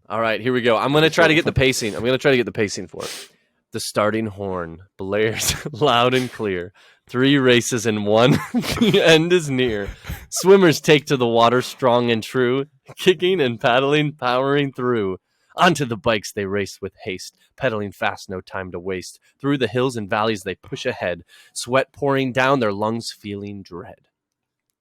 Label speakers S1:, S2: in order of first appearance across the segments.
S1: All right, here we go. I'm going to try to get the pacing. For it. The starting horn blares loud and clear. 3 races in one. The end is near. Swimmers take to the water strong and true, kicking and paddling, powering through. Onto the bikes they race with haste, pedaling fast, no time to waste. Through the hills and valleys they push ahead, sweat pouring down, their lungs feeling dread.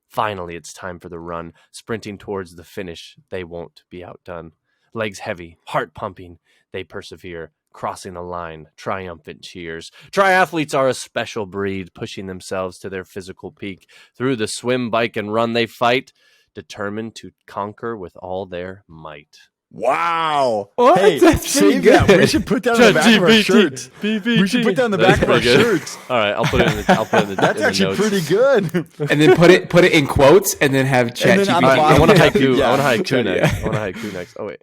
S1: Finally, it's time for the run. Sprinting towards the finish, they won't be outdone. Legs heavy, heart pumping, they persevere. Crossing the line, triumphant cheers. Triathletes are a special breed, pushing themselves to their physical peak. Through the swim, bike, and run they fight, determined to conquer with all their might.
S2: Wow.
S3: What?
S2: Hey, save that. We should put that on the back of our shirts. We should put that on the back of our shirts.
S1: All right, I'll put it in the
S2: That's actually pretty good.
S3: And then put it in quotes and then have ChatGPT.
S1: I want to haiku. I want to haiku next. I want to haiku next. Oh, wait.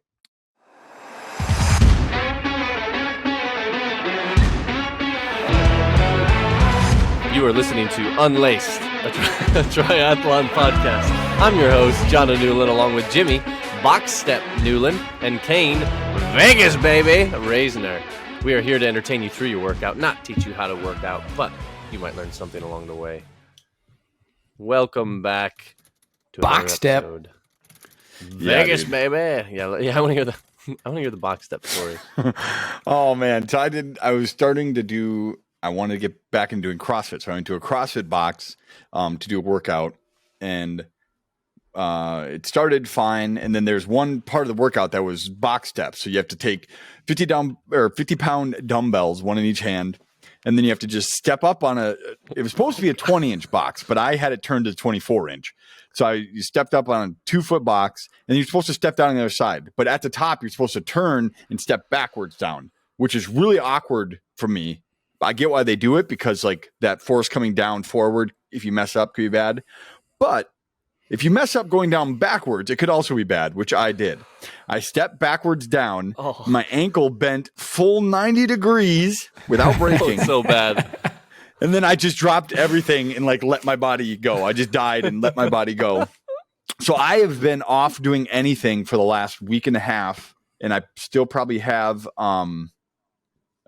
S1: You are listening to Unlaced, a triathlon podcast. I'm your host, John Newland, along with Jimmy, Boxstep Newland, and Kane, Vegas, baby, Reisner. We are here to entertain you through your workout, not teach you how to work out, but you might learn something along the way. Welcome back to
S3: Boxstep.
S1: Episode. Vegas, baby. Yeah, I want to hear the Boxstep story.
S2: Oh man, so I was starting to do. I wanted to get back into doing CrossFit, so I went to a CrossFit box to do a workout, and it started fine. And then there's one part of the workout that was box steps, so you have to take 50-pound dumbbells, one in each hand, and then you have to just step up on it was supposed to be a 20-inch box, but I had it turned to 24-inch. So you stepped up on a 2-foot box, and you're supposed to step down on the other side. But at the top, you're supposed to turn and step backwards down, which is really awkward for me. I get why they do it, because like that force coming down forward, if you mess up, could be bad. But if you mess up going down backwards, it could also be bad, which I did. I stepped backwards down. Oh. My ankle bent full 90 degrees without breaking.
S1: So bad.
S2: And then I just dropped everything and like let my body go. I just died and let my body go. So I have been off doing anything for the last week and a half, and I still probably have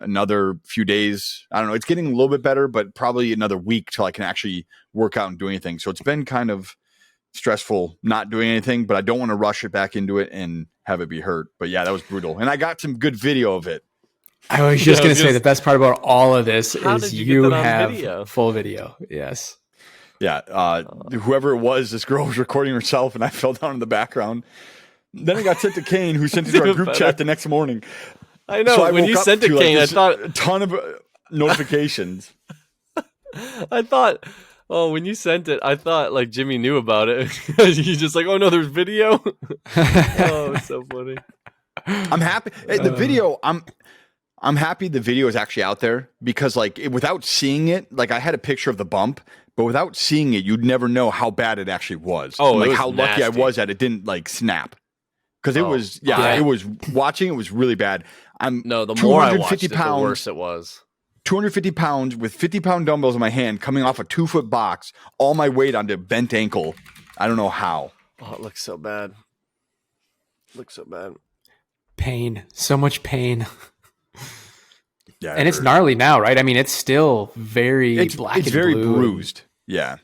S2: another few days. I don't know. It's getting a little bit better, but probably another week till I can actually work out and do anything. So it's been kind of stressful not doing anything, but I don't want to rush it back into it and have it be hurt. But yeah, that was brutal. And I got some good video of it.
S3: I was just going to say the best part about all of this is you have
S1: video?
S3: Full video. Yes.
S2: Yeah. Whoever it was, this girl was recording herself and I fell down in the background. Then it got sent to Kane, who sent it to our group chat the next morning.
S1: I know. So when you sent it to Kane, I thought
S2: a ton of notifications.
S1: I thought, when you sent it, I thought like Jimmy knew about it. He's just like, oh no, there's video. Oh, it's so funny.
S2: I'm happy. The video, I'm happy the video is actually out there, because like without seeing it, like I had a picture of the bump, but without seeing it, you'd never know how bad it actually was.
S1: Oh,
S2: like
S1: was
S2: how
S1: nasty.
S2: Lucky I was that it didn't like snap. Because it was, it was watching. It was really bad.
S1: The more I watched it, the worse it was.
S2: 250 pounds with 50-pound dumbbells in my hand, coming off a 2-foot box, all my weight onto bent ankle. I don't know how.
S1: Oh, it looks so bad.
S3: Pain, so much pain.
S2: Yeah,
S3: and it's gnarly now, right? I mean, it's still very black. It's
S2: very
S3: blue.
S2: bruised. Yeah.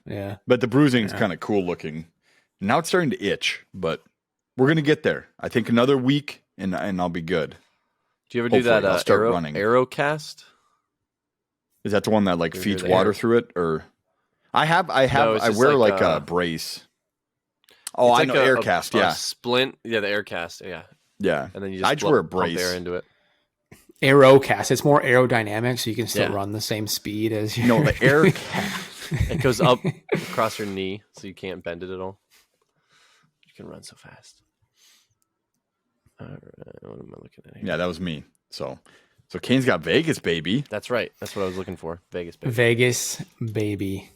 S2: But the bruising is kind of cool looking. Now it's starting to itch, but we're gonna get there. I think another week, and I'll be good.
S1: Do you ever do that?
S2: I'll start running.
S1: Aerocast?
S2: Is that the one that like feeds water through it, or? I wear like a brace. Oh, I know Aircast.
S1: A splint. Yeah, the Aircast. Yeah.
S2: Yeah.
S1: And then you just
S2: wear a brace.
S1: Pump air into it.
S3: Aerocast. It's more aerodynamic, so you can still run the same speed as you.
S2: No, the Aircast.
S1: It goes up across your knee, so you can't bend it at all. You can run so fast. All right, what am I looking at here?
S2: Yeah, that was me. So Kane's got Vegas, baby.
S1: That's right. That's what I was looking for. Vegas, baby.
S3: Vegas, baby.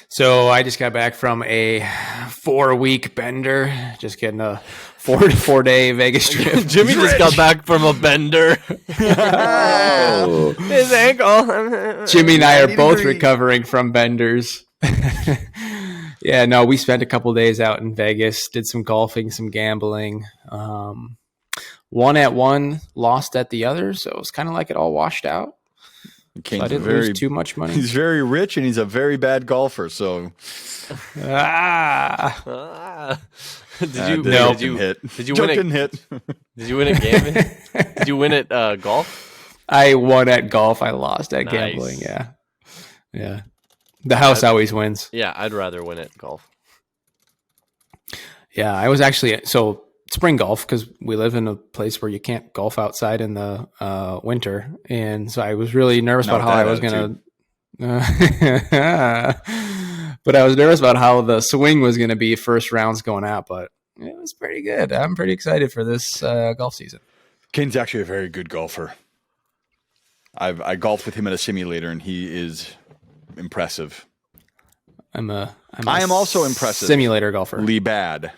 S3: So I just got back from a 4-week bender. Just getting a 4-day Vegas trip.
S1: Jimmy just got back from a bender. His ankle.
S3: Jimmy and I are both recovering from benders. Yeah, no, we spent a couple days out in Vegas, did some golfing, some gambling. won at one, lost at the other. So it's kind of like it all washed out. So I didn't lose too much money.
S2: He's very rich and he's a very bad golfer. So
S1: Did you
S2: no,
S1: did you
S2: hit?
S1: Did you
S2: Joke
S1: win
S2: didn't
S1: it?
S2: hit?
S1: Did you win at gambling? Did you win at golf?
S3: I won at golf. I lost at
S1: Nice.
S3: gambling. Yeah. The house always wins.
S1: Yeah, I'd rather win at golf.
S3: Yeah, I was actually spring golf because we live in a place where you can't golf outside in the winter, and so I was really nervous about how I was gonna. But I was nervous about how the swing was going to be first rounds going out, but it was pretty good. I'm pretty excited for this golf season.
S2: Kane's actually a very good golfer. I golfed with him at a simulator, and he is impressive.
S3: I
S2: am also impressive.
S3: Simulator golfer.
S2: Lee Bad.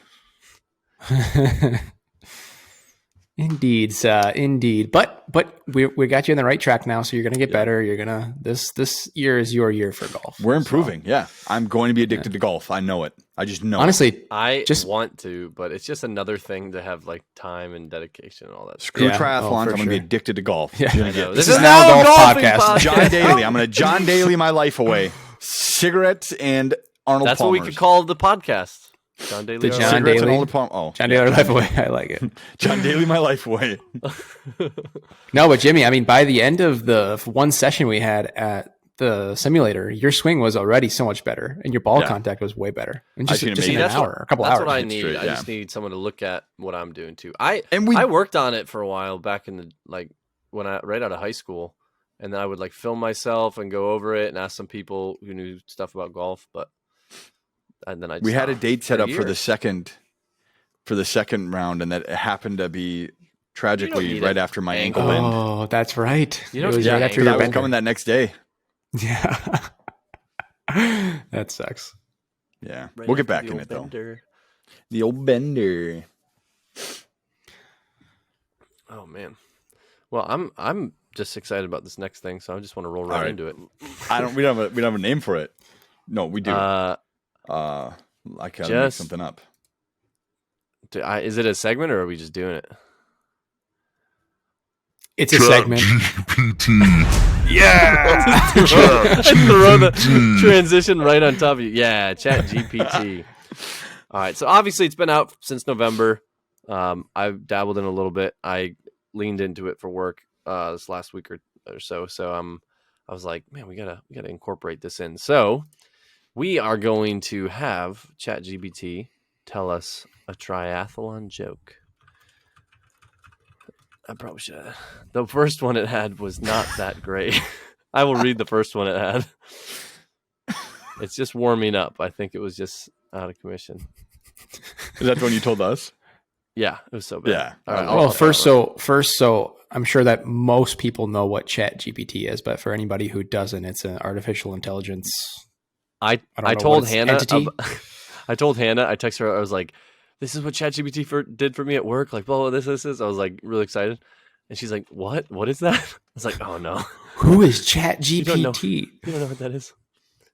S3: Indeed. But we got you on the right track now, so you're gonna get better. You're gonna this year is your year for golf.
S2: We're improving. So. Yeah, I'm going to be addicted to golf. I know it. I just know.
S3: Honestly,
S1: I want to, but it's just another thing to have like time and dedication and all that.
S2: Screw triathlons. I'm going to be addicted to golf.
S3: Yeah.
S1: This is now a golf podcast.
S2: John Daly. I'm going to John Daly my life away. Cigarettes and Arnold.
S1: That's
S2: Palmer's.
S1: what we could call the podcast. John Daly.
S3: The John Daly. John Daly life away. I like it.
S2: John Daly my life away.
S3: No, but Jimmy, I mean, by the end of the one session we had at the simulator, your swing was already so much better, and your ball contact was way better. And just in an hour, a couple hours.
S1: That's what I need.
S2: Straight,
S1: I just need someone to look at what I'm doing too. I worked on it for a while back in the right out of high school, and then I would like film myself and go over it and ask some people who knew stuff about golf, but. And then we
S2: had a date set up for the second round, and that happened to be tragically right after my ankle bend.
S3: Oh, that's right.
S1: It was
S3: right after your
S2: I was coming that next day.
S3: Yeah, that sucks.
S2: Yeah, right, we'll get back in it though. The old bender.
S1: Oh man. Well, I'm just excited about this next thing, so I just want to roll right into it.
S2: We don't have a name for it. No, we do. I gotta make something up.
S1: Is it a segment or are we just doing it?
S3: It's a segment.
S1: Yeah. Throw the transition right on top of you. Yeah, ChatGPT. All right. So obviously it's been out since November. I've dabbled in a little bit. I leaned into it for work this last week or so. So I was like, man, we gotta incorporate this in. So we are going to have ChatGPT tell us a triathlon joke. I probably should have. The first one it had was not that great. I will read the first one it had. It's just warming up. I think it was just out of commission.
S2: Is that the one you told us?
S1: Yeah, it was so bad.
S2: Yeah.
S1: All right,
S3: well, first, I'm sure that most people know what ChatGPT is, but for anybody who doesn't, it's an artificial intelligence.
S1: I told Hannah. I told Hannah. I texted her. I was like, "This is what ChatGPT did for me at work." Like, blah, this is. I was like really excited, and she's like, "What? What is that?" I was like, "Oh no,
S3: who is ChatGPT?"
S1: You don't know what that is.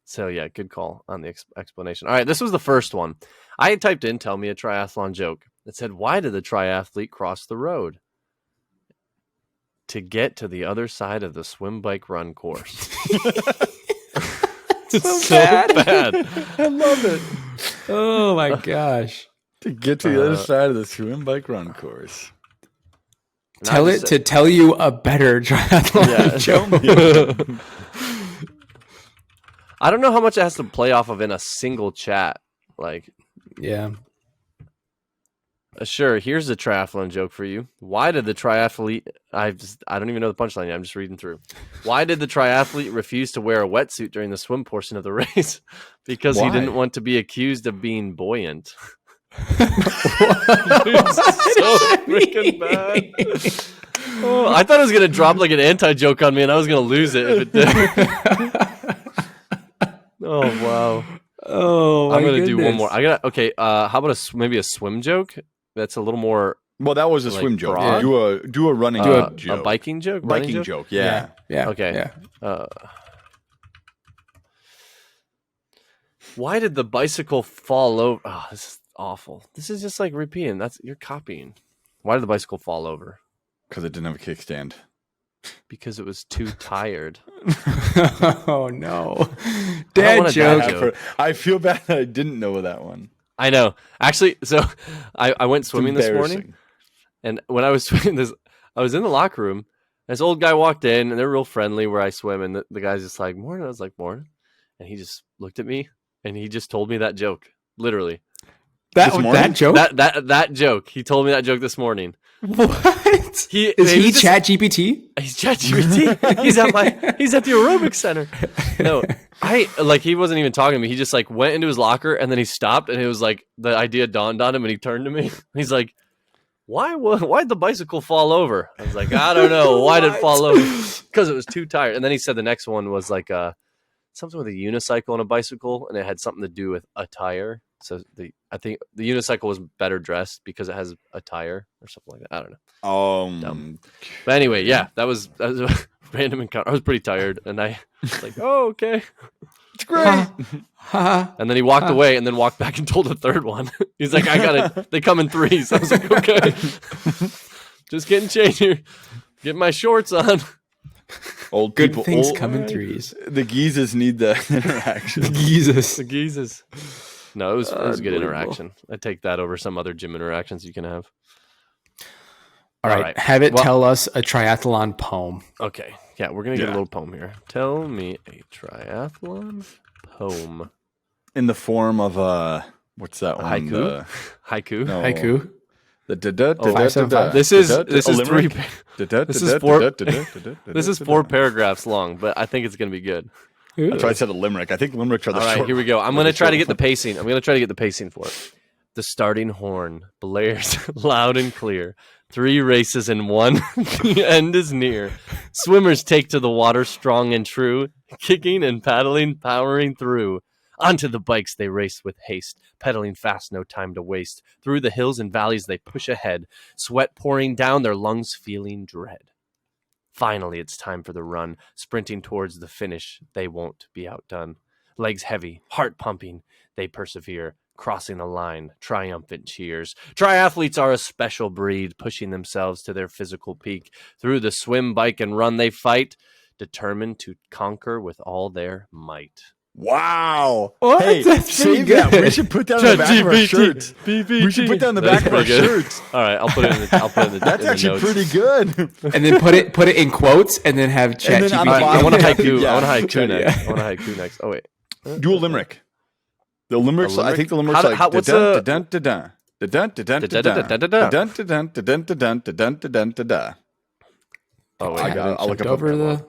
S1: So yeah, good call on the explanation. All right, this was the first one. I had typed in, "Tell me a triathlon joke." It said, "Why did the triathlete cross the road?" To get to the other side of the swim, bike, run course.
S3: It's so bad.
S2: I love it.
S3: Oh my gosh.
S2: To get to the other side of the swim, bike, run course.
S3: Tell it to tell you a better triathlon joke.
S1: I don't know how much it has to play off of in a single chat. Like,
S3: yeah.
S1: Sure, here's a triathlon joke for you. Why did the triathlete... I don't even know the punchline yet. I'm just reading through. Why did the triathlete refuse to wear a wetsuit during the swim portion of the race? Because he didn't want to be accused of being buoyant. So freaking bad. Oh, I thought it was going to drop like an anti-joke on me and I was going to lose it if it did. Oh, wow.
S3: Oh,
S1: I'm going to do one more. Okay, how about maybe a swim joke? That's a little more.
S2: Well, that was a swim joke. Yeah, do a running joke.
S1: A biking joke?
S2: Biking joke. Yeah.
S1: Okay. Yeah. Why did the bicycle fall over? Oh, this is awful. This is just like repeating. You're copying. Why did the bicycle fall over?
S2: Because it didn't have a kickstand.
S1: Because it was too tired.
S3: Oh no,
S1: Dad
S3: dad joke.
S2: I feel bad that I didn't know that one.
S1: I know. Actually, so I went swimming this morning, and when I was swimming this, I was in the locker room. This old guy walked in, and they're real friendly where I swim, and the guy's just like, "Morning." I was like, "Morning," and he just looked at me, and he just told me that joke, literally.
S3: That joke.
S1: That joke. He told me that joke this morning.
S3: What? Is he
S1: just,
S3: ChatGPT?
S1: He's ChatGPT. He's at the aerobics center. No, he wasn't even talking to me. He just like went into his locker and then he stopped and it was like the idea dawned on him and he turned to me. He's like, why'd the bicycle fall over? I was like, I don't know. Why did it fall over? Because it was too tired. And then he said the next one was like something with a unicycle and a bicycle and it had something to do with a tire. So I think the unicycle was better dressed because it has a tire or something like that. I don't know. Dumb. But anyway, yeah, that was a random encounter. I was pretty tired, and I was like, "Oh, okay,
S2: it's great."
S1: And then he walked away, and then walked back and told the third one. He's like, "I got it. They come in threes." I was like, "Okay, just getting changed here, getting my shorts on."
S2: Old
S3: Good
S2: people,
S3: things come in threes.
S2: The geezes need the interaction.
S3: The geezes.
S1: No, it was a good interaction. I take that over some other gym interactions you can have.
S3: All right. Have it tell us a triathlon poem.
S1: Okay. Yeah, we're going to get a little poem here. Tell me a triathlon poem.
S2: In the form of what's that one?
S1: Haiku? Haiku?
S2: No.
S3: Haiku?
S1: This is 4 paragraphs long, but I think it's going to be good.
S2: That's why I said a limerick. I think limericks are the short.
S1: All right, here we go. I'm going to try to get the pacing. For it. The starting horn blares loud and clear. 3 races in one. The end is near. Swimmers take to the water strong and true, kicking and paddling, powering through. Onto the bikes they race with haste, pedaling fast, no time to waste. Through the hills and valleys they push ahead, sweat pouring down, their lungs feeling dread. Finally, it's time for the run. Sprinting towards the finish, they won't be outdone. Legs heavy, heart pumping, they persevere. Crossing the line, triumphant cheers. Triathletes are a special breed, pushing themselves to their physical peak. Through the swim, bike, and run they fight, determined to conquer with all their might.
S2: Wow.
S3: What?
S2: Hey, save that. We should put that on the back of our shirts. We should put that on the back of our shirts.
S1: All right, I'll put it in the
S2: That's actually pretty good.
S3: And then put it in quotes and then have ChatGPT.
S1: I want a haiku. I want a haiku next. Oh wait.
S2: Do a limerick. The limericks. I think the limericks like
S1: what's
S2: Oh wait, I'll look up
S3: over the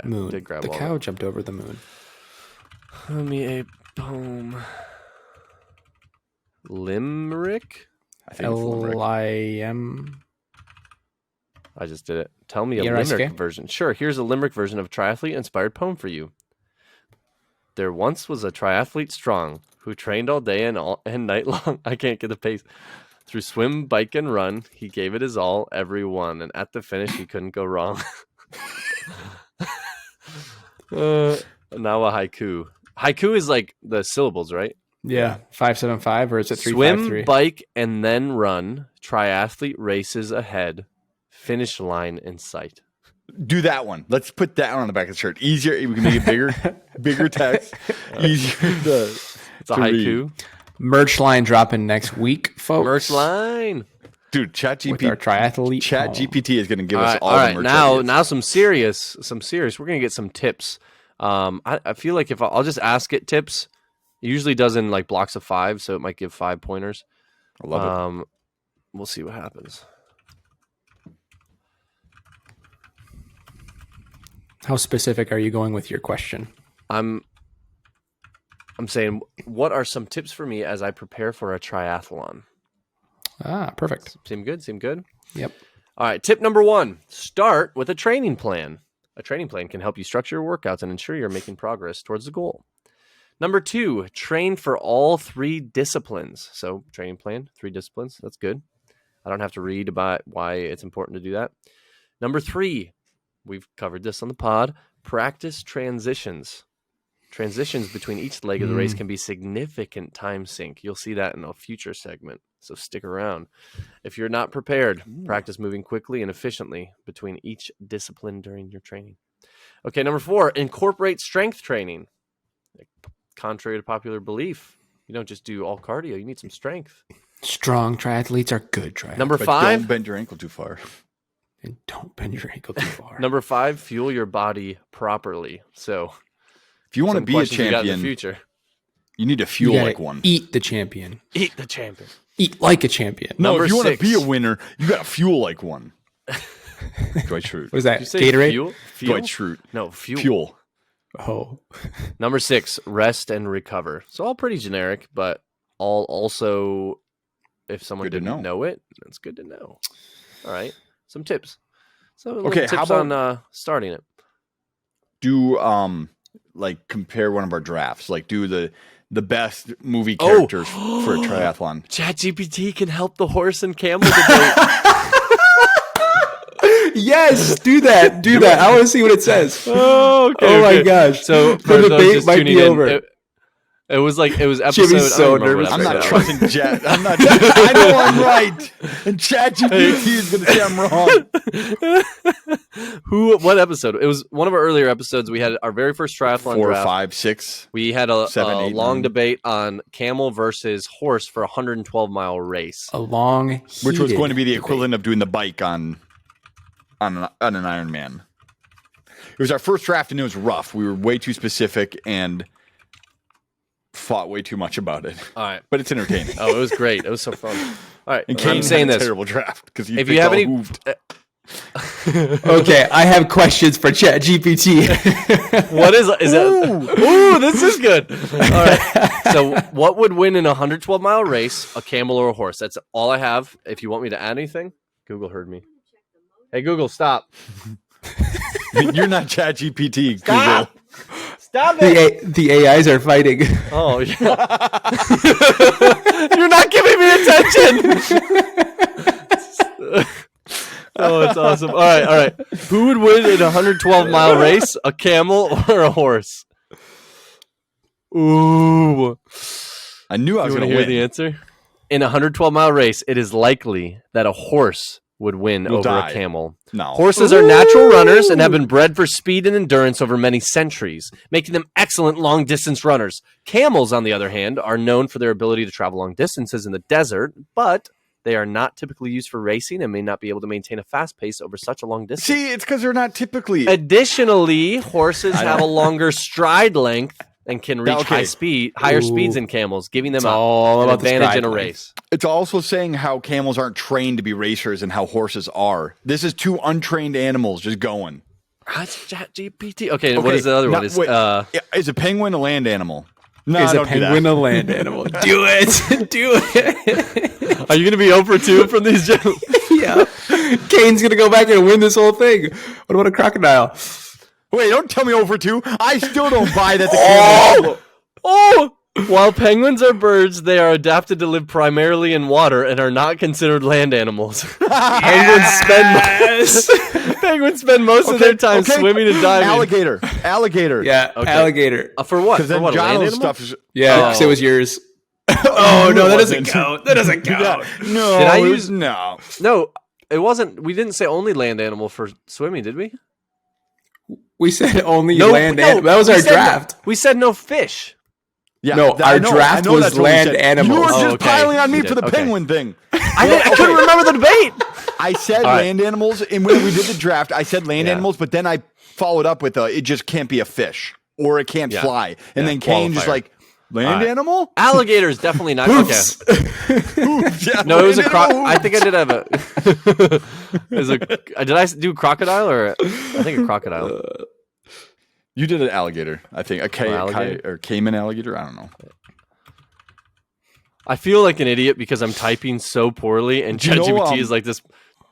S1: moon.
S3: The cow jumped over the moon.
S1: Tell me a poem. Limerick?
S3: L-I-M.
S1: I just did it. Tell me a limerick version. Sure, here's a limerick version of a triathlete-inspired poem for you. There once was a triathlete strong who trained all day and night long. I can't get the pace. Through swim, bike, and run, he gave it his all, every one. And at the finish, he couldn't go wrong. Now a haiku. Haiku is like the syllables, right?
S3: Yeah, 575 or is it 353?
S1: Swim, bike, and then run. Triathlete races ahead. Finish line in sight.
S2: Do that one. Let's put that one on the back of the shirt. Easier. We can make it bigger, bigger text. Easier to.
S1: It's a haiku.
S3: Read. Merch line dropping next week, folks.
S1: Merch line.
S2: Dude, ChatGPT.
S3: Our triathlete.
S2: ChatGPT is going to give us all
S1: right.
S2: the merch.
S1: Now some serious. We're going to get some tips. I feel like if I'll just ask it tips, it usually does in like blocks of 5, so it might give 5 pointers.
S2: I love it.
S1: We'll see what happens.
S3: How specific are you going with your question?
S1: I'm saying, what are some tips for me as I prepare for a triathlon?
S3: Perfect.
S1: Seem good?
S3: Yep.
S1: All right. Tip number 1, start with a training plan. A training plan can help you structure your workouts and ensure you're making progress towards the goal. Number 2, train for all 3 disciplines. So training plan, 3 disciplines. That's good. I don't have to read about why it's important to do that. Number 3, we've covered this on the pod. Practice transitions. Transitions between each leg of the race can be significant time sink. You'll see that in a future segment. So stick around. If you're not prepared, practice moving quickly and efficiently between each discipline during your training. Okay, number 4, incorporate strength training. Contrary to popular belief, you don't just do all cardio. You need some strength.
S3: Strong triathletes are good triathletes.
S1: Number
S2: But
S1: 5.
S2: don't bend your ankle too far.
S3: And don't bend your ankle too far.
S1: Number 5, fuel your body properly. So
S2: If you want to
S1: some
S2: be a
S1: questions you got in
S2: champion,
S1: the future.
S2: you need to
S3: You
S2: fuel
S3: gotta
S2: like one.
S3: Eat the champion.
S1: Eat the champion.
S3: Eat like a champion.
S2: No,
S1: Number
S2: if you want to
S1: 6.
S2: be a winner, you got to fuel like one. Dwight Schrute.
S3: What is that?
S1: Did you say
S3: Gatorade?
S1: fuel?
S2: Dwight Schrute.
S1: No, fuel.
S2: Fuel.
S3: Oh.
S1: Number 6, rest and recover. So all pretty generic, but all also, if someone
S2: Good to
S1: didn't
S2: know.
S1: know it, it's good to know. All right, some tips. So little
S2: Okay,
S1: tips
S2: how about-
S1: on starting it.
S2: Do like compare one of our drafts. Like do the best movie characters for a triathlon.
S1: ChatGPT can help the horse and camel debate.
S3: Yes, do that. Do that. I want to see what it says.
S1: Oh, okay.
S3: Oh my
S1: okay.
S3: gosh.
S1: So
S3: The
S1: for those
S3: debate
S1: just
S3: might
S1: tuning
S3: be
S1: in,
S3: over.
S1: It was episode.
S3: Jimmy's so
S1: I don't remember
S3: nervous
S1: what
S2: I'm not
S1: episode that was.
S2: trusting Jet. I'm not. I know I'm right, and ChatGPT is going to say I'm wrong.
S1: What episode? It was one of our earlier episodes. We had our very first triathlon
S2: 4,
S1: draft.
S2: 5, 6.
S1: We had a
S2: 7, 8,
S1: long
S2: 9.
S1: debate on camel versus horse for a 112-mile race.
S3: A long,
S2: Which was going to be the
S3: heated
S2: equivalent of doing the bike on an Ironman. It was our first draft, and it was rough. We were way too specific and fought way too much about it.
S1: All right.
S2: But it's entertaining.
S1: Oh, it was great. It was so fun. All right.
S2: And
S1: I'm
S2: Kane
S1: saying
S2: had a
S1: this.
S2: terrible draft because
S1: If you have any,
S3: debate. Okay, I have questions for ChatGPT.
S1: what is that? Ooh, this is good. All right. So, what would win in a 112-mile race? A camel or a horse? That's all I have. If you want me to add anything, Google heard me. Hey, Google, stop.
S2: You're not ChatGPT,
S1: Stop.
S2: Google.
S1: Stop it.
S3: The AIs are fighting.
S1: Oh, yeah. You're not giving me attention. Oh, it's awesome. All right. Who would win in a 112-mile race, a camel or a horse? Ooh.
S2: I knew I was
S1: You want
S2: going
S1: to
S2: to
S1: hear
S2: win.
S1: the answer? In a 112-mile race, it is likely that a horse would win
S2: Will
S1: over
S2: die.
S1: a camel.
S2: No.
S1: Horses are natural runners and have been bred for speed and endurance over many centuries, making them excellent long-distance runners. Camels, on the other hand, are known for their ability to travel long distances in the desert, but they are not typically used for racing and may not be able to maintain a fast pace over such a long distance.
S2: See, it's because they're not typically.
S1: Additionally, horses
S2: I
S1: have a
S2: know.
S1: longer stride length and can reach
S2: Okay.
S1: higher
S3: Ooh.
S1: speeds than camels, giving them
S3: It's all
S1: an
S3: about the
S1: advantage
S3: stride
S1: in a
S3: length.
S1: race.
S2: It's also saying how camels aren't trained to be racers and how horses are. This is two untrained animals just going.
S1: That's ChatGPT. Okay, what is the other one? Is
S2: Wait, is a penguin a land animal? No,
S3: Is a
S2: don't do that.
S3: penguin a land animal? Do it. Do it.
S1: are you going to be over 2 from these jokes?
S3: Yeah. Kane's going to go back and win this whole thing. What about a crocodile?
S2: Wait, don't tell me over 2. I still don't buy that the camel.
S1: Oh! While penguins are birds, they are adapted to live primarily in water and are not considered land animals. Penguins spend most of their time swimming and diving.
S2: Alligator.
S3: Yeah,
S1: Okay.
S3: alligator.
S1: For what?
S2: Because
S1: For
S2: then
S1: what? A land
S2: Jono's
S1: animal?
S2: stuff is.
S3: Yeah,
S1: Oh.
S3: because it was yours. Oh, no, that doesn't
S2: wasn't.
S3: count. That doesn't count.
S2: No.
S1: Did I
S2: it
S1: use-
S2: was- No.
S1: No, it wasn't. We didn't say only land animal for swimming, did we?
S3: We said only
S1: No,
S3: land
S1: no,
S3: animal. That was
S1: we
S3: our
S1: said
S3: draft.
S1: We said no fish.
S2: Yeah,
S3: No,
S2: I
S3: our
S2: know-
S3: draft
S2: I know
S3: was
S2: that's what we
S3: land
S2: said.
S3: animals.
S2: You were
S1: Oh,
S2: just
S1: okay.
S2: piling on me
S1: You
S2: for
S1: did,
S2: the
S1: okay.
S2: penguin thing.
S1: I couldn't remember the debate.
S2: I said
S1: All right.
S2: land animals, and when we did the draft, I said land
S1: Yeah.
S2: animals, but then I followed up with it just can't be a fish or it can't
S1: Yeah.
S2: fly. And
S1: Yeah,
S2: then Kane just
S1: qualifier.
S2: like, land
S1: All right.
S2: animal?
S1: Alligator is definitely not.
S3: Oops.
S2: Yeah,
S1: No, it was a
S2: land
S1: croc.
S2: animal.
S1: I think I did have a. Did I do crocodile or I think a crocodile?
S2: You did an alligator, I think. A
S1: alligator?
S2: or caiman alligator? I don't know.
S1: I feel like an idiot because I'm typing so poorly, and
S2: Do you know,
S1: ChatGPT is like this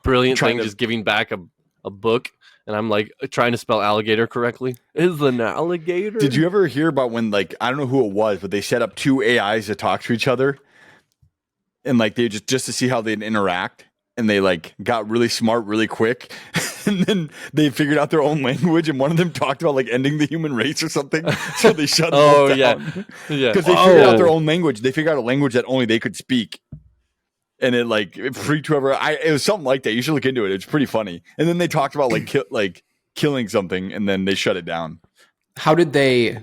S1: brilliant
S2: trying
S1: thing,
S2: to-
S1: just giving back a book, and I'm like trying to spell alligator correctly. Is an alligator?
S2: Did you ever hear about when, like, I don't know who it was, but they set up two AIs to talk to each other? And, like, they just to see how they'd interact. And they, like, got really smart really quick. And then they figured out their own language. And one of them talked about, like, ending the human race or something. So they shut them
S1: Oh
S2: both
S1: yeah,
S2: down.
S1: yeah.
S2: Because they figured out their own language. They figured out a language that only they could speak. and it freaked whoever. It was something like that. You should look into it. It's pretty funny. And then they talked about killing something, and then they shut it down.
S3: How did they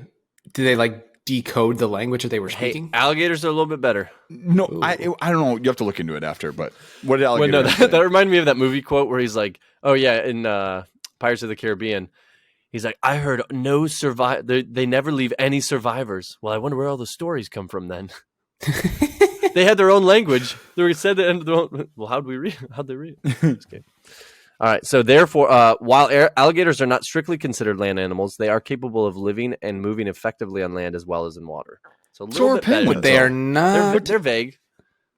S3: like decode the language that they were speaking?
S1: Alligators are a little bit better.
S2: No, I don't know. You have to look into it after. But what did alligators?
S1: That reminded me of that movie quote where he's like, "Oh yeah, in Pirates of the Caribbean." He's like, I heard no they never leave any survivors. Well, I wonder where all the stories come from then. They had their own language. They were said the end of their own. Well, how'd they read it? Okay. All right. So therefore, while alligators are not strictly considered land animals, they are capable of living and moving effectively on land as well as in water. So a little bit
S2: penguins.
S3: But they are not.
S1: They're vague.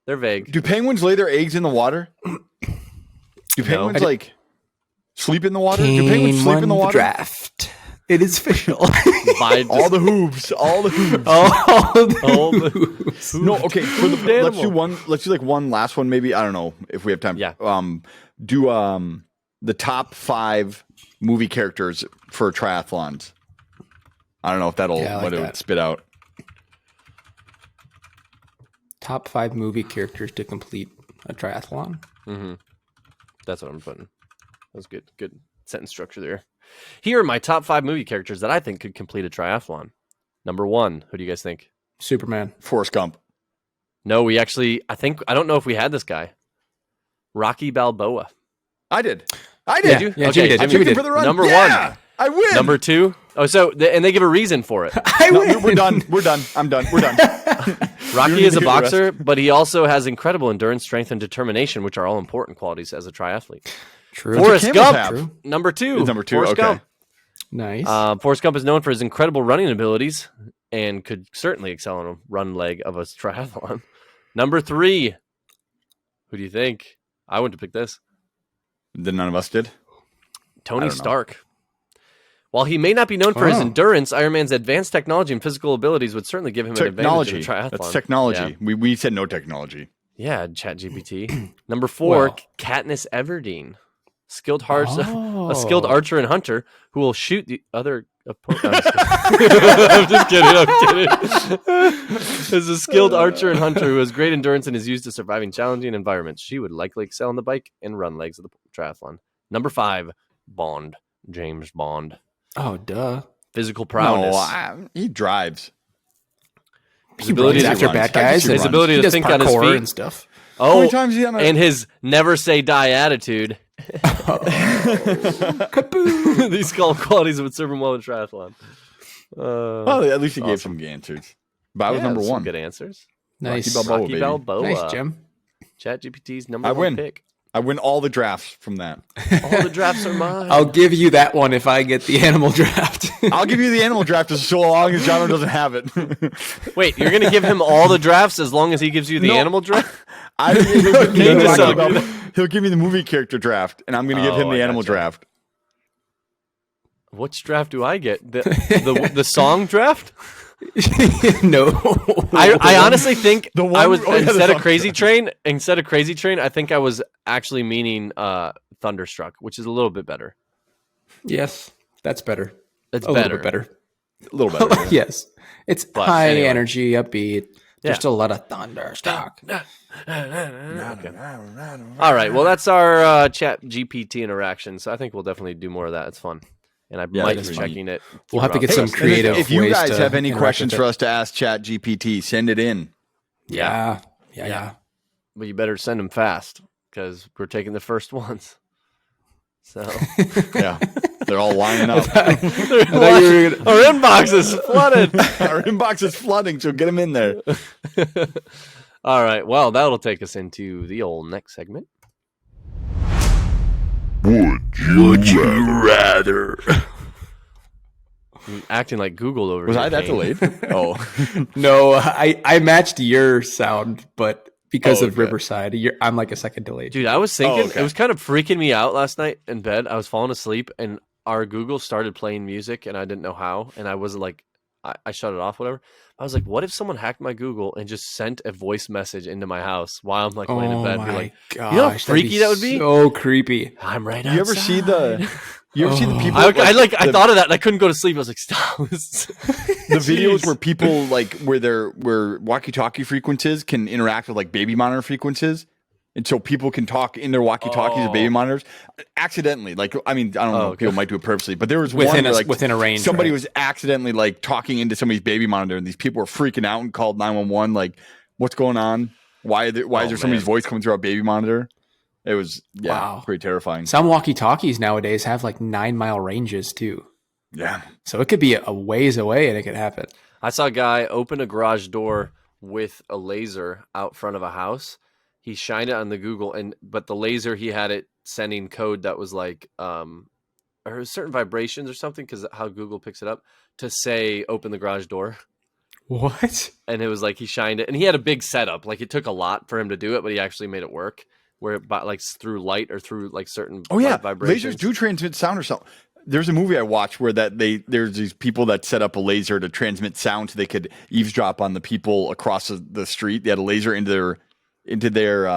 S1: They're vague.
S2: Do penguins lay their eggs in the water? Do penguins sleep in the water? Do penguins sleep in the water?
S3: Draft. It is official.
S2: All the hooves. All the hooves.
S3: All the hooves.
S2: No, okay. Let's do one. Let's do one last one. Maybe I don't know if we have time.
S1: Yeah.
S2: Do the top 5 movie characters for triathlons. I don't know if that'll what it would spit out.
S3: Top 5 movie characters to complete a triathlon.
S1: Mm-hmm. That's what I'm putting. That was good. Good sentence structure there. Here are my top 5 movie characters that I think could complete a triathlon. Number 1, who do you guys think?
S3: Superman.
S2: Forrest Gump.
S1: No, I don't know if we had this guy. Rocky Balboa.
S2: I did.
S1: Did you?
S3: Yeah,
S1: okay,
S3: Jimmy did.
S2: For the run.
S1: Number 1.
S2: I win.
S1: Number 2. Oh, and they give a reason for it.
S2: We're done. We're done. I'm done. We're done.
S1: Rocky is a boxer, but he also has incredible endurance, strength, and determination, which are all important qualities as a triathlete.
S3: True.
S1: Forrest Gump, number 2.
S2: Number 2.
S1: Forrest Gump.
S3: Nice.
S1: Forrest Gump is known for his incredible running abilities and could certainly excel in a run leg of a triathlon. Number 3. Who do you think? I went to pick this.
S2: Then none of us did.
S1: Tony Stark. While he may not be known for his endurance, Iron Man's advanced technology and physical abilities would certainly give him an advantage in a triathlon.
S2: That's technology. Yeah. We said no technology.
S1: Yeah, ChatGPT. Number 4, Katniss Everdeen. A skilled archer and hunter who will shoot the other opponent. I'm just kidding. Is a skilled archer and hunter who has great endurance and is used to surviving challenging environments. She would likely excel in the bike and run legs of the triathlon. Number 5, Bond. James Bond.
S3: Oh, duh.
S1: Physical prowess.
S2: No, he drives.
S3: His ability to after bad guys.
S1: His ability to think on his feet
S3: and stuff.
S1: Oh, and his never say die attitude. These qualities would serve him well in triathlon.
S2: Well, at least he gave some answers. But I was number 1.
S1: Good answers.
S3: Nice.
S1: Rocky Balboa.
S3: Nice, Jim.
S1: ChatGPT's number 1 pick.
S2: I win all the drafts from that.
S1: All the drafts are mine.
S3: I'll give you that one if I get the animal draft.
S2: I'll give you the animal draft as so long as John doesn't have it.
S1: Wait, you're going to give him all the drafts as long as he gives you the animal draft?
S2: He'll give me the movie character draft, and I'm going to give him the animal draft.
S1: Which draft do I get? The song draft?
S3: No.
S1: I honestly think instead of Crazy Train, I think I was actually meaning Thunderstruck, which is a little bit better.
S3: Yes, that's better.
S1: It's
S3: a little bit better.
S2: A little better. Yeah.
S3: Yes. It's high energy, upbeat. There's still a lot of Thunderstruck.
S1: Okay. All right. Well, that's our ChatGPT interaction. So I think we'll definitely do more of that. It's fun. And I might be checking it.
S3: We'll have to get some creative.
S2: If you guys have any questions for us to ask ChatGPT, send it in.
S3: Yeah.
S1: But you better send them fast because we're taking the first ones. So
S2: yeah, they're all lining up.
S1: Our inbox is flooded.
S2: Our inbox is flooding, so get them in there.
S1: All right. Well, that'll take us into the old next segment.
S4: Would you rather?
S1: You're acting like Google over
S2: Was
S1: here.
S2: I that delayed? Oh.
S3: No, I matched your sound, but because of Riverside, I'm like a second delayed.
S1: Dude, I was thinking, it was kind of freaking me out last night in bed. I was falling asleep, and our Google started playing music, and I didn't know how, and I wasn't like, I shut it off, whatever. I was like, what if someone hacked my Google and just sent a voice message into my house while I'm like laying in bed?
S3: Oh
S1: Be like,
S3: gosh,
S1: you know how freaky that would be?
S3: So creepy.
S1: I'm right outside.
S2: You ever see the people?
S1: I thought of that and I couldn't go to sleep. I was like, stop.
S2: The videos where people where walkie-talkie frequencies can interact with like baby monitor frequencies. And so people can talk in their walkie-talkies or baby monitors accidentally. Like, I mean, I don't know if people might do it purposely, but there was one where, like,
S3: within a range.
S2: Somebody
S3: right?
S2: was accidentally like talking into somebody's baby monitor, and these people were freaking out and called 911. Like, what's going on? Why is there somebody's voice coming through our baby monitor? It was pretty terrifying.
S3: Some walkie-talkies nowadays have like 9-mile ranges too.
S2: Yeah,
S3: so it could be a ways away, and it could happen.
S1: I saw a guy open a garage door with a laser out front of a house. He shined it on the Google, but the laser, he had it sending code that was like or certain vibrations or something, because how Google picks it up, to say open the garage door.
S3: What?
S1: And it was like he shined it, and he had a big setup. Like, it took a lot for him to do it, but he actually made it work. Where like through light or through like certain vibrations.
S2: Lasers do transmit sound or something. There's a movie I watched where there's these people that set up a laser to transmit sound so they could eavesdrop on the people across the street. They had a laser into their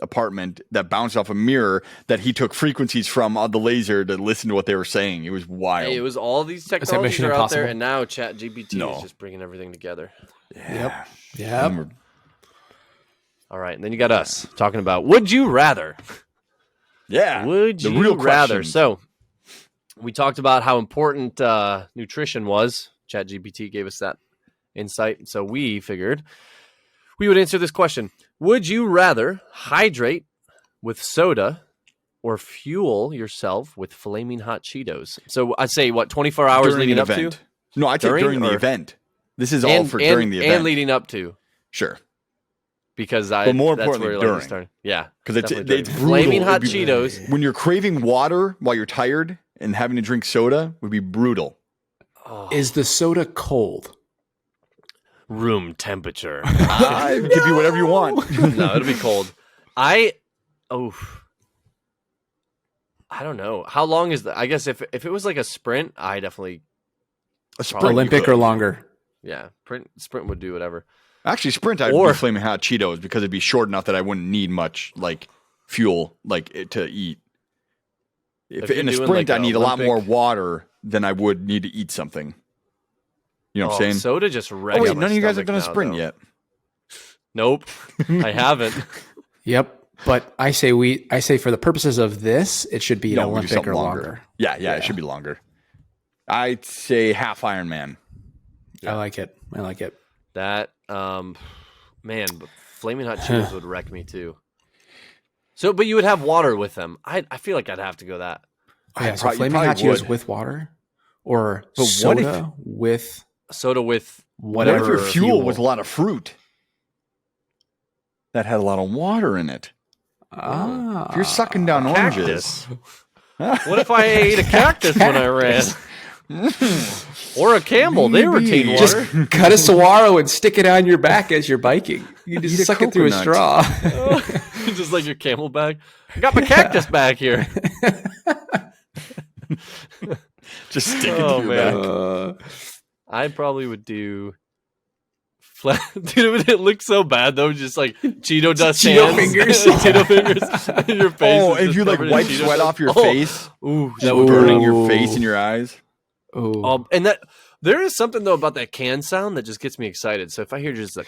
S2: apartment that bounced off a mirror that he took frequencies from the laser to listen to what they were saying. It was wild.
S1: Hey, it was all these technologies are out there, and now ChatGPT is just bringing everything together.
S3: Yep.
S1: All right, and then you got us talking about would you rather?
S2: Yeah,
S1: would you
S2: real
S1: rather?
S2: questions.
S1: So we talked about how important nutrition was. ChatGPT gave us that insight, so we figured we would answer this question: would you rather hydrate with soda or fuel yourself with flaming hot Cheetos? So I'd say 24 hours
S2: during
S1: leading
S2: an
S1: up
S2: event.
S1: to?
S2: No, I'd say during the event. This is all for during the event
S1: and leading up to.
S2: Sure.
S1: Because
S2: but more
S1: that's
S2: importantly,
S1: where
S2: during.
S1: Yeah,
S2: because it's
S1: flaming hot Cheetos.
S2: When you're craving water while you're tired and having to drink soda would be brutal.
S1: Oh.
S3: Is the soda cold?
S1: Room temperature.
S2: It could be whatever you want.
S1: No, it'll be cold. I don't know. How long is that? I guess if it was like a sprint, I definitely
S3: Olympic or longer.
S1: Yeah, sprint would do whatever.
S2: Actually, sprint I'd be flaming hot Cheetos because it'd be short enough that I wouldn't need much like fuel to eat. If in a sprint
S1: like
S2: I need a lot more water than I would need to eat something. You know what I'm saying?
S1: Soda just wrecked.
S2: Oh wait, none of you guys have done a sprint
S1: though.
S2: yet.
S1: Nope, I haven't.
S3: Yep, but I say for the purposes of this, it should be an Olympic or longer.
S2: Yeah, it should be longer. I'd say half Ironman.
S3: Yeah. I like it.
S1: That man, but flaming hot Cheetos would wreck me too. So, but you would have water with them. I feel like I'd have to go that.
S3: Oh, yeah, so flaming hot Cheetos with water, or soda with
S1: whatever.
S2: What if your fuel was a lot of fruit that had a lot of water in it? If you're sucking down oranges.
S1: What if I ate a cactus when I ran? Or a camel? They retain water.
S3: Just cut a saguaro and stick it on your back as you're biking. You just suck it through a straw.
S1: Just like your camel bag. I got my cactus back here.
S2: Just stick it through your back.
S1: I probably would do. Dude, it looks so bad though. Just like Cheeto dust
S3: Cheeto
S1: hands.
S3: fingers.
S1: Cheeto fingers in your face.
S2: Oh, if you like wipe sweat off your face.
S1: Ooh,
S2: that would burning your face and your eyes.
S3: Oh,
S1: and that there is something though about that can sound that just gets me excited. So if I hear just like,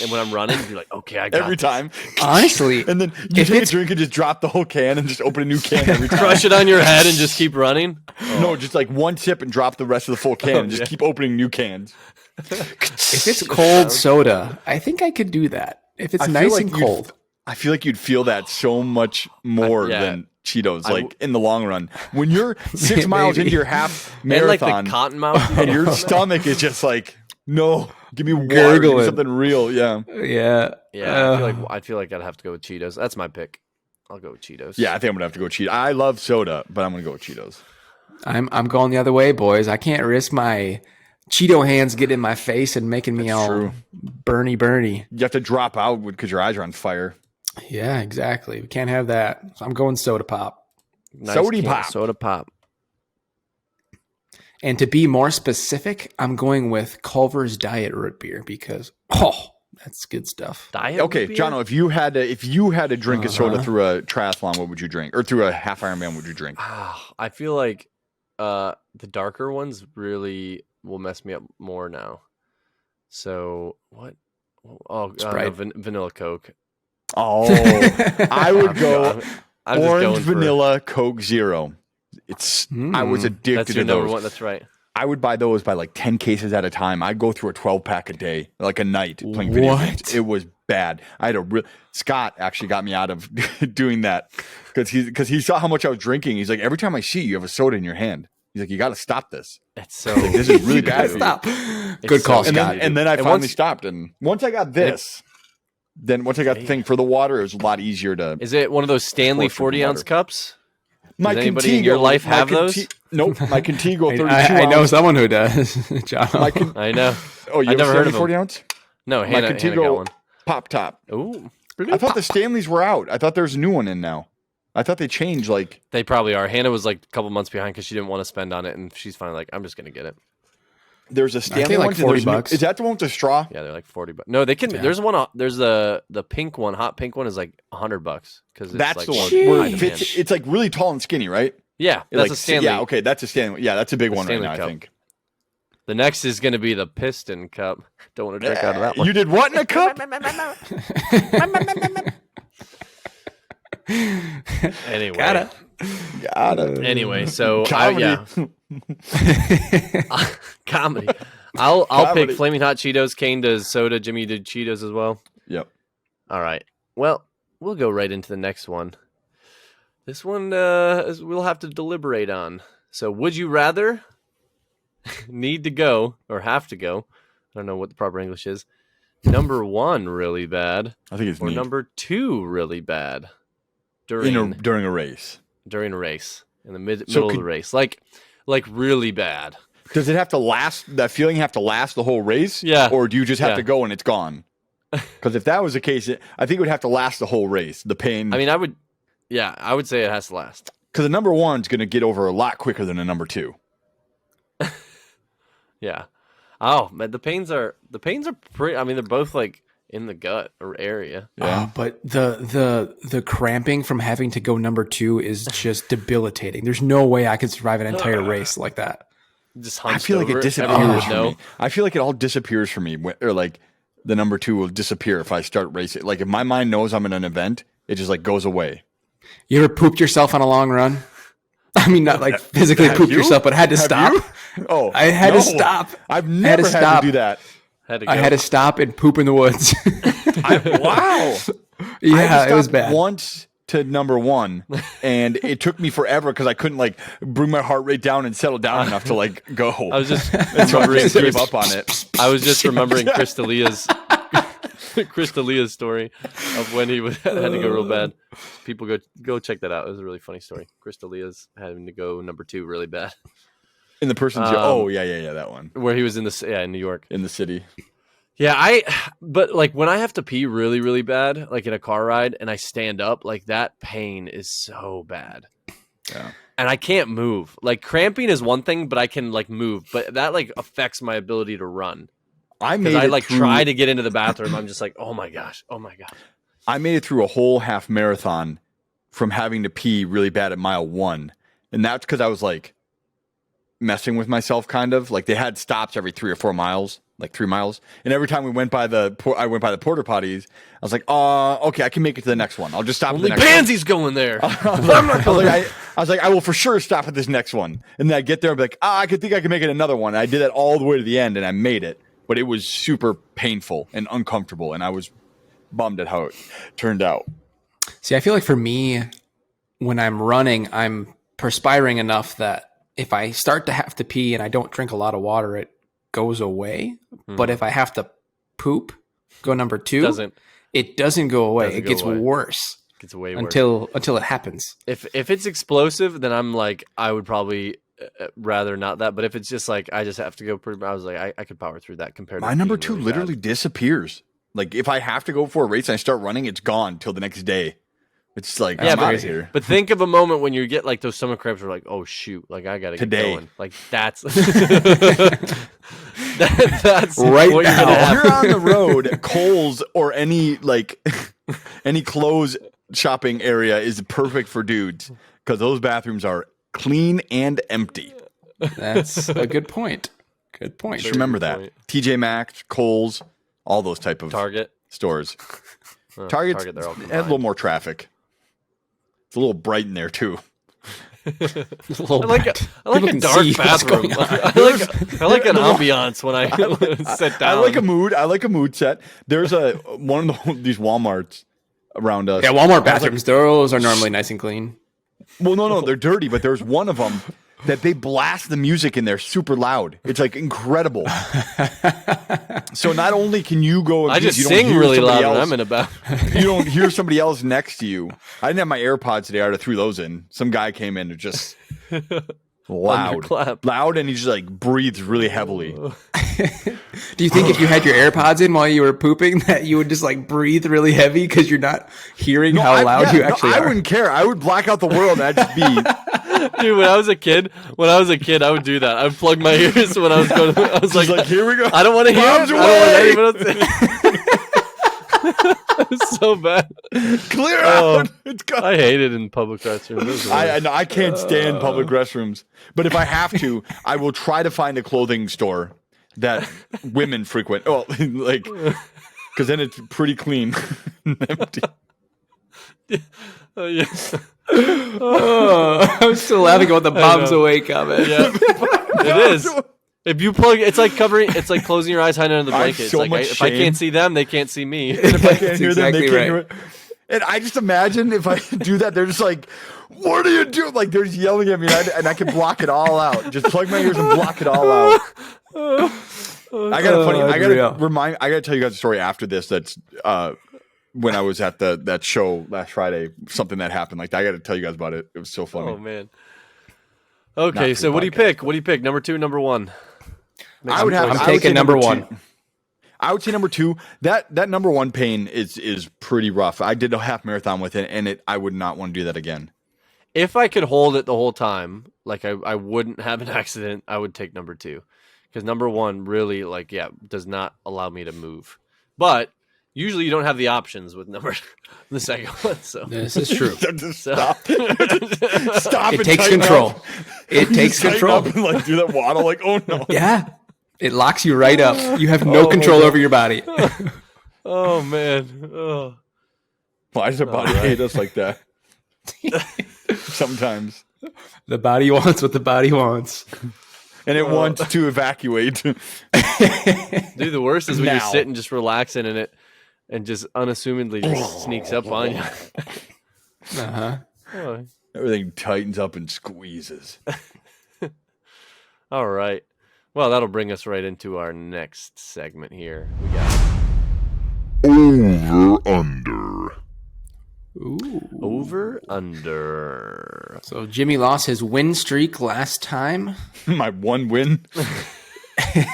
S1: and when I'm running, you're like, okay, I got
S2: every time.
S3: Honestly,
S2: and then you take a drink and just drop the whole can and just open a new can every time.
S1: Crush it on your head and just keep running.
S2: No, just like one sip and drop the rest of the full can and just keep opening new cans.
S3: If it's cold soda, I think I could do that. If it's nice and cold,
S2: I feel like you'd feel that so much more than Cheetos, like in the long run. When you're 6 miles into your half marathon,
S1: and like the cottonmouth,
S2: and your stomach is just like, no, give me water, give me something real. Yeah.
S1: I feel like I'd have to go with Cheetos. That's my pick. I'll go with Cheetos.
S2: Yeah, I think I'm gonna have to go Cheetos. I love soda, but I'm gonna go with Cheetos.
S3: I'm going the other way, boys. I can't risk my Cheeto hands getting in my face and making me burny.
S2: You have to drop out because your eyes are on fire.
S3: Yeah, exactly. We can't have that. So I'm going soda pop.
S1: Nice
S2: Soda pop.
S3: And to be more specific, I'm going with Culver's Diet Root Beer because that's good stuff.
S2: Okay, Jono, if you had to drink a soda through a triathlon, what would you drink? Or through a half Ironman, what would you drink?
S1: I feel like the darker ones really will mess me up more now. So what? Oh, Vanilla Coke.
S2: Oh, I would go
S1: I'm just
S2: orange
S1: going for-
S2: vanilla Coke Zero. I was addicted
S1: That's
S2: to
S1: your number
S2: those.
S1: one. That's right.
S2: I would buy those by like 10 cases at a time. I'd go through a 12-pack a day, like a night playing video games. It was bad. I had Scott actually got me out of doing that because he saw how much I was drinking. He's like, every time I see you, you have a soda in your hand. He's like, you got to stop this.
S1: It's so
S2: Like, this is really bad for you.
S3: Stop. Good call,
S1: so
S3: Scott.
S2: And then I finally
S1: once-
S2: stopped. And once I got this, then once I got the thing for the water, it was a lot easier to.
S1: Is it one of those Stanley
S2: Pour some
S1: 40-ounce
S2: water.
S1: cups?
S2: My
S1: Does anybody in your life have those?
S2: Nope. My Contigo 32
S3: I know
S2: ounce.
S3: someone who does. John.
S1: I know.
S2: Oh, you
S1: I've never heard of
S2: 40
S1: them.
S2: ounce?
S1: No, Hannah got
S2: Contigo
S1: one.
S2: Pop Top.
S1: Ooh.
S2: I thought the Stanleys were out. I thought there's a new one in now. I thought they changed. Like
S1: They probably are. Hannah was like a couple months behind because she didn't want to spend on it, and she's finally like, I'm just gonna get it.
S2: there's a Stanley
S3: like
S2: one. and
S3: $40.
S2: Is that the one with the straw?
S1: Yeah, they're like $40. No, they can.
S3: Yeah.
S1: There's one. There's the pink one, hot pink one is like $100 because
S2: That's
S1: like
S2: the one
S1: more
S2: where
S1: high
S2: it fits.
S1: demand.
S2: It's like really tall and skinny, right?
S1: Yeah, that's a Stanley.
S2: Yeah, okay, that's a Stanley. Yeah, that's a big
S1: The
S2: one
S1: Stanley
S2: right now.
S1: Cup.
S2: I think.
S1: The next is going to be the Piston Cup. Don't want to drink out of that one.
S2: You did what in a cup?
S1: Anyway,
S2: Got it.
S1: anyway, so
S2: Comedy.
S1: comedy. I'll
S2: Comedy.
S1: pick Flaming Hot Cheetos. Kane does soda. Jimmy did Cheetos as well.
S2: Yep.
S1: All right. Well, we'll go right into the next one. This one we'll have to deliberate on. So, would you rather need to go or have to go? I don't know what the proper English is. Number one, really bad,
S2: I think it's
S1: or
S2: neat.
S1: number two, really bad during
S2: During a race.
S1: during a race in the
S2: So
S1: middle of
S2: could-
S1: the race, like really bad.
S2: Does it have to last? That feeling have to last the whole race?
S1: Yeah.
S2: Or do you just have
S1: Yeah.
S2: to go and it's gone? Because if that was the case, I think it would have to last the whole race. The pain.
S1: I mean, I would say it has to last.
S2: because the number one's going to get over a lot quicker than a number two.
S1: Yeah. Oh, man, the pains are pretty. I mean, they're both like in the gut or area.
S2: Yeah.
S3: But the cramping from having to go number two is just debilitating. There's no way I could survive an entire race like that.
S1: Just
S2: I
S1: hunched
S2: feel like
S1: over
S2: it
S1: everyone
S2: disappears
S1: would
S2: for
S1: know.
S2: me. I feel like it all disappears for me, or like the number two will disappear if I start racing. Like if my mind knows I'm in an event, it just like goes away.
S3: You ever pooped yourself on a long run? I mean, not like physically
S2: Have
S3: pooped
S2: you?
S3: yourself, but had to
S2: Have
S3: stop.
S2: you? Oh,
S3: I had
S2: no.
S3: to stop.
S2: I've never had to
S3: stop.
S2: do that.
S1: Had to
S3: I
S1: go.
S3: had to stop and poop in the woods.
S2: Wow.
S3: Yeah, it was
S2: stopped
S3: bad.
S2: Once to number one, and it took me forever because I couldn't like bring my heart rate down and settle down enough to like go.
S1: I was just
S2: And so I
S1: remembering.
S2: just gave up on it.
S1: I was just remembering Chris D'Elia's story of when he had to go real bad. People go check that out. It was a really funny story. Chris D'Elia's having to go number two really bad,
S2: And the person's yeah, that one
S1: where he was in New York.
S2: in the city.
S1: Yeah, but like when I have to pee really, really bad, like in a car ride, and I stand up, like that pain is so bad.
S2: Yeah.
S1: And I can't move. Like cramping is one thing, but I can like move. But that like affects my ability to run.
S2: I
S1: Because
S2: made
S1: I
S2: it
S1: like
S2: through,
S1: try to get into the bathroom. I'm just like, oh my gosh.
S2: I made it through a whole half marathon from having to pee really bad at mile 1, and that's because I was like messing with myself, kind of like they had stops every 3 or 4 miles, like 3 miles, and every time I went by the porta potties, I was like, okay, I can make it to the next one. I'll just stop.
S1: Only
S2: at the next
S1: Pansy's going there.
S2: I was like, I will for sure stop at this next one, and then I get there and be like, I think I can make it another one. And I did that all the way to the end, and I made it, but it was super painful and uncomfortable, and I was bummed at how it turned out.
S3: See, I feel like for me, when I'm running, I'm perspiring enough that if I start to have to pee and I don't drink a lot of water, it goes away. But if I have to poop, go number two, it doesn't go away. It gets worse.
S1: Gets way worse.
S3: Until it happens.
S1: If it's explosive, then I'm like, I would probably rather not that. But if it's just like I just have to go, I was like, I could power through that compared to
S2: My number
S1: being
S2: 2
S1: really
S2: literally
S1: bad.
S2: disappears. Like if I have to go for a race and I start running, it's gone till the next day. It's like
S1: Yeah,
S2: I'm
S1: but-
S2: out of here.
S1: But think of a moment when you get like those stomach cramps. Where like, oh shoot, like I gotta
S2: Today.
S1: get going. Like that's that's
S3: Right
S1: what you're
S3: now.
S1: gonna
S2: If
S1: have.
S2: you're on the road, Kohl's or any like any clothes shopping area is perfect for dudes because those bathrooms are clean and empty.
S3: That's a good point. Good point.
S2: Just remember
S1: good
S2: that.
S1: point.
S2: TJ Maxx, Kohl's, all those type of
S1: Target.
S2: stores. Target's
S1: Target, they're all
S2: it has a little more traffic. It's a little bright in there too.
S1: I like a
S3: can
S1: dark
S3: see what's
S1: bathroom.
S3: going on.
S1: I like an ambiance when I sit down.
S2: I like a mood set. There's one of these Walmarts around us.
S3: Yeah, Walmart bathrooms, those are normally nice and clean.
S2: Well, no, they're dirty, but there's one of them that they blast the music in there super loud. It's like incredible. So not only can you go,
S1: I just
S2: you don't
S1: sing
S2: hear
S1: really
S2: somebody
S1: loud when
S2: else,
S1: I'm in a bathroom.
S2: you don't hear somebody else next to you. I didn't have my AirPods today. I would have threw those in. Some guy came in and just
S1: Thunderclap.
S2: loud, and he just like breathes really heavily.
S3: Do you think if you had your AirPods in while you were pooping that you would just like breathe really heavy because you're not hearing how loud you actually
S2: I
S3: are?
S2: wouldn't care. I would black out the world. And I'd just be
S1: Dude, when I was a kid, I would do that. I would plug my ears when I was going. I was
S2: just like, here we go.
S1: I don't want to hear
S2: Bombs
S1: it.
S2: away!
S1: I don't want anyone else to. It's so bad.
S2: Clear out.
S1: I hate it in public restrooms.
S2: I can't stand public restrooms, but if I have to, I will try to find a clothing store that women frequent. Oh, like, because then it's pretty clean. Empty.
S1: Oh, yeah.
S3: I'm still laughing about the bombs
S1: know.
S3: away comment.
S1: Yeah, it is. If you plug, it's like closing your eyes, hiding under the
S2: I have
S1: blanket. It's
S2: so
S1: like
S2: much
S1: if I
S2: shame.
S1: can't see them, they can't see me.
S2: If I can't hear them,
S3: exactly
S2: they can't
S3: right.
S2: hear it. And I just imagine if I do that, they're just like, "What are you doing?" Like they're just yelling at me, and I can block it all out. Just plug my ears and block it all out. I gotta tell you guys a story after this. That's when I was at that show last Friday. Something that happened. Like I got to tell you guys about it. It was so funny.
S1: Oh man. Okay,
S2: Not
S1: so
S2: for
S1: what do you
S2: podcast,
S1: pick? What do you pick? Number 2, number 1.
S3: I'm taking number 1.
S2: I would say number 2. That number 1 pain is pretty rough. I did a half marathon with it, and I would not want to do that again.
S1: If I could hold it the whole time, like I wouldn't have an accident, I would take number 2. Because number 1 really, does not allow me to move. But usually you don't have the options with the second one. So
S3: This is true.
S2: Stop. Stop.
S3: It takes control. It takes
S2: Tighten
S3: control.
S2: up and like do that waddle. Like, oh no.
S3: Yeah. It locks you right up. You have no control over your body.
S1: Oh man. Oh.
S2: Why does our body hate us like that? Sometimes.
S3: The body wants what the body wants.
S2: And it wants to evacuate.
S1: Dude, the worst is when you're
S2: Now.
S1: sitting just relaxing in it and just unassumingly just sneaks up on you.
S3: Uh-huh.
S1: Oh,
S2: Everything tightens up and squeezes.
S1: all right. Well, that'll bring us right into our next segment here. We got
S4: Over under.
S3: Ooh.
S1: over under.
S3: So Jimmy lost his win streak last time.
S2: My one win.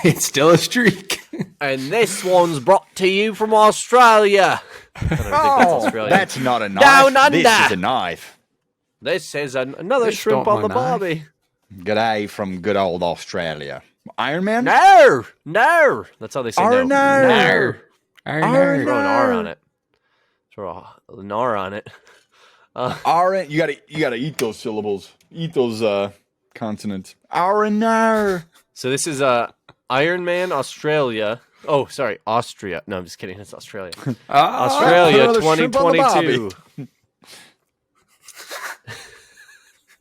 S3: It's still a streak.
S1: And this one's brought to you from Australia. I don't think that's Australia.
S2: That's not a knife.
S1: Down under.
S2: This is a knife.
S1: This is another
S3: This
S1: shrimp
S3: don't
S1: on the
S3: my knife.
S1: barbie.
S2: G'day from good old Australia. Iron Man?
S1: No. That's how they say no.
S3: Arr.
S1: Throw an R on it. Throw an R on it.
S2: Iron. You gotta eat those syllables. Eat those consonants. Iron.
S1: So this is Iron Man Australia. Oh, sorry, Austria. No, I'm just kidding. It's Australia. Australia
S2: Another shrimp on the
S1: 2022.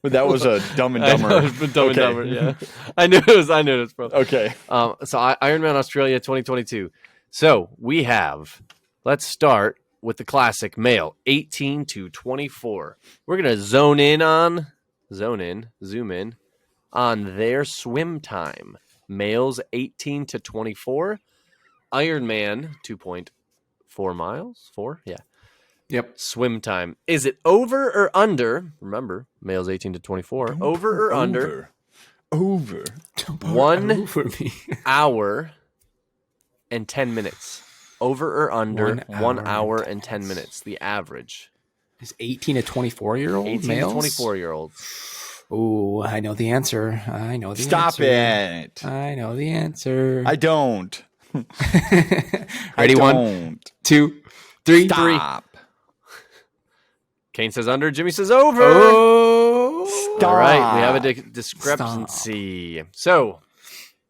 S2: But that was a Dumb and
S1: I
S2: Dumber.
S1: know, it's been Dumb and
S2: Okay.
S1: Dumber. Yeah, I knew it was, bro.
S2: Okay.
S1: So Iron Man Australia 2022. So we have. Let's start with the classic male, 18 to 24. We're gonna zoom in on their swim time. Males 18 to 24. Iron Man 2.4 miles. 4, yeah.
S3: Yep.
S1: Swim time. Is it over or under? Remember, males 18 to 24. Over or under
S2: Over.
S1: 1
S3: for me.
S1: hour and 10 minutes? Over or under 1
S3: 1
S1: hour
S3: hour
S1: and 10 minutes? The average.
S3: Is 18 to 24-year-old
S1: 18
S3: males?
S1: to 24-year-olds.
S3: Oh, I know the answer.
S2: Stop it.
S3: I know the answer.
S2: I don't.
S3: Ready?
S2: I
S3: 1,
S2: don't.
S3: 2, 3.
S2: Stop.
S1: Kane says under. Jimmy says over.
S3: Oh.
S2: Stop.
S1: All right, we have a discrepancy. So,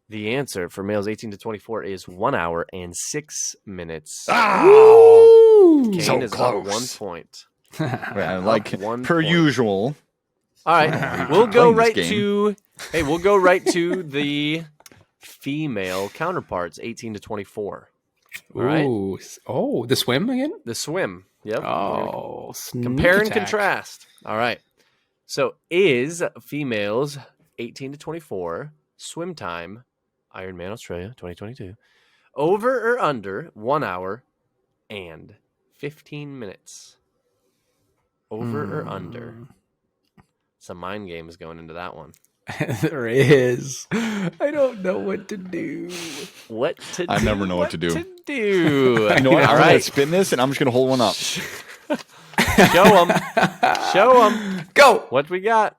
S1: the answer for males 18 to 24 is 1 hour and 6 minutes.
S2: Oh.
S1: Kane
S2: So
S1: is
S2: close.
S1: up 1 point.
S2: Yeah, like
S1: Up 1
S2: per
S1: point.
S2: usual.
S1: All right, we'll go
S2: Playing this
S1: right
S2: game.
S1: to. Hey, we'll go right to the female counterparts, 18 to 24. All right,
S3: Ooh. Oh, the swim again?
S1: the swim. Yep.
S3: Oh,
S1: Compare and
S3: attack.
S1: contrast. All right. So is females 18 to 24 swim time, Ironman Australia 2022, over or under 1 hour and 15 minutes? Over or under? Some mind games going into that one.
S3: There is. I don't know what to do.
S1: What to do?
S2: I never know what to do.
S1: To do.
S2: You know what?
S1: All
S2: I'm going to
S1: right.
S2: spin this and I'm just going to hold one up.
S1: Show them. Show them.
S3: Go.
S1: What we got?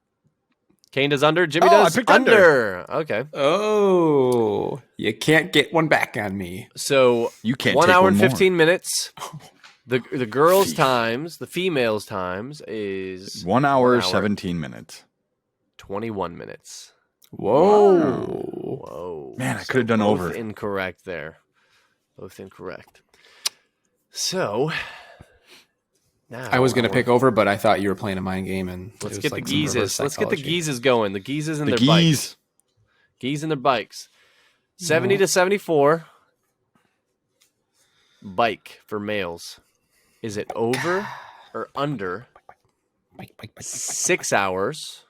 S1: Kane does under. Jimmy
S2: Oh, I
S1: does
S2: picked
S1: under. Okay.
S3: Oh, you can't get one back on me.
S1: So
S2: You can't
S1: 1
S2: take
S1: hour
S2: one
S1: and
S2: more.
S1: 15 minutes. The girls'
S2: Jeez.
S1: times, the females' times is
S2: 1 hour,
S1: 1 hour.
S2: 17 minutes.
S1: 21 minutes.
S3: Whoa.
S1: Whoa.
S2: Man, I could have done
S1: Both
S2: over.
S1: incorrect there. Both incorrect. So now
S3: I was going to pick over, but I thought you were playing a mind game. And
S1: Let's
S3: it was
S1: get
S3: like
S1: the
S3: some reverse
S1: geezes. Let's get the
S3: psychology.
S1: geezes going. The geezes and
S2: The
S1: their bikes.
S2: geese.
S1: Geese and their bikes. 70 to 74. Bike for males. Is it over or under
S3: Bike, bike, bike, bike,
S1: 6 hours,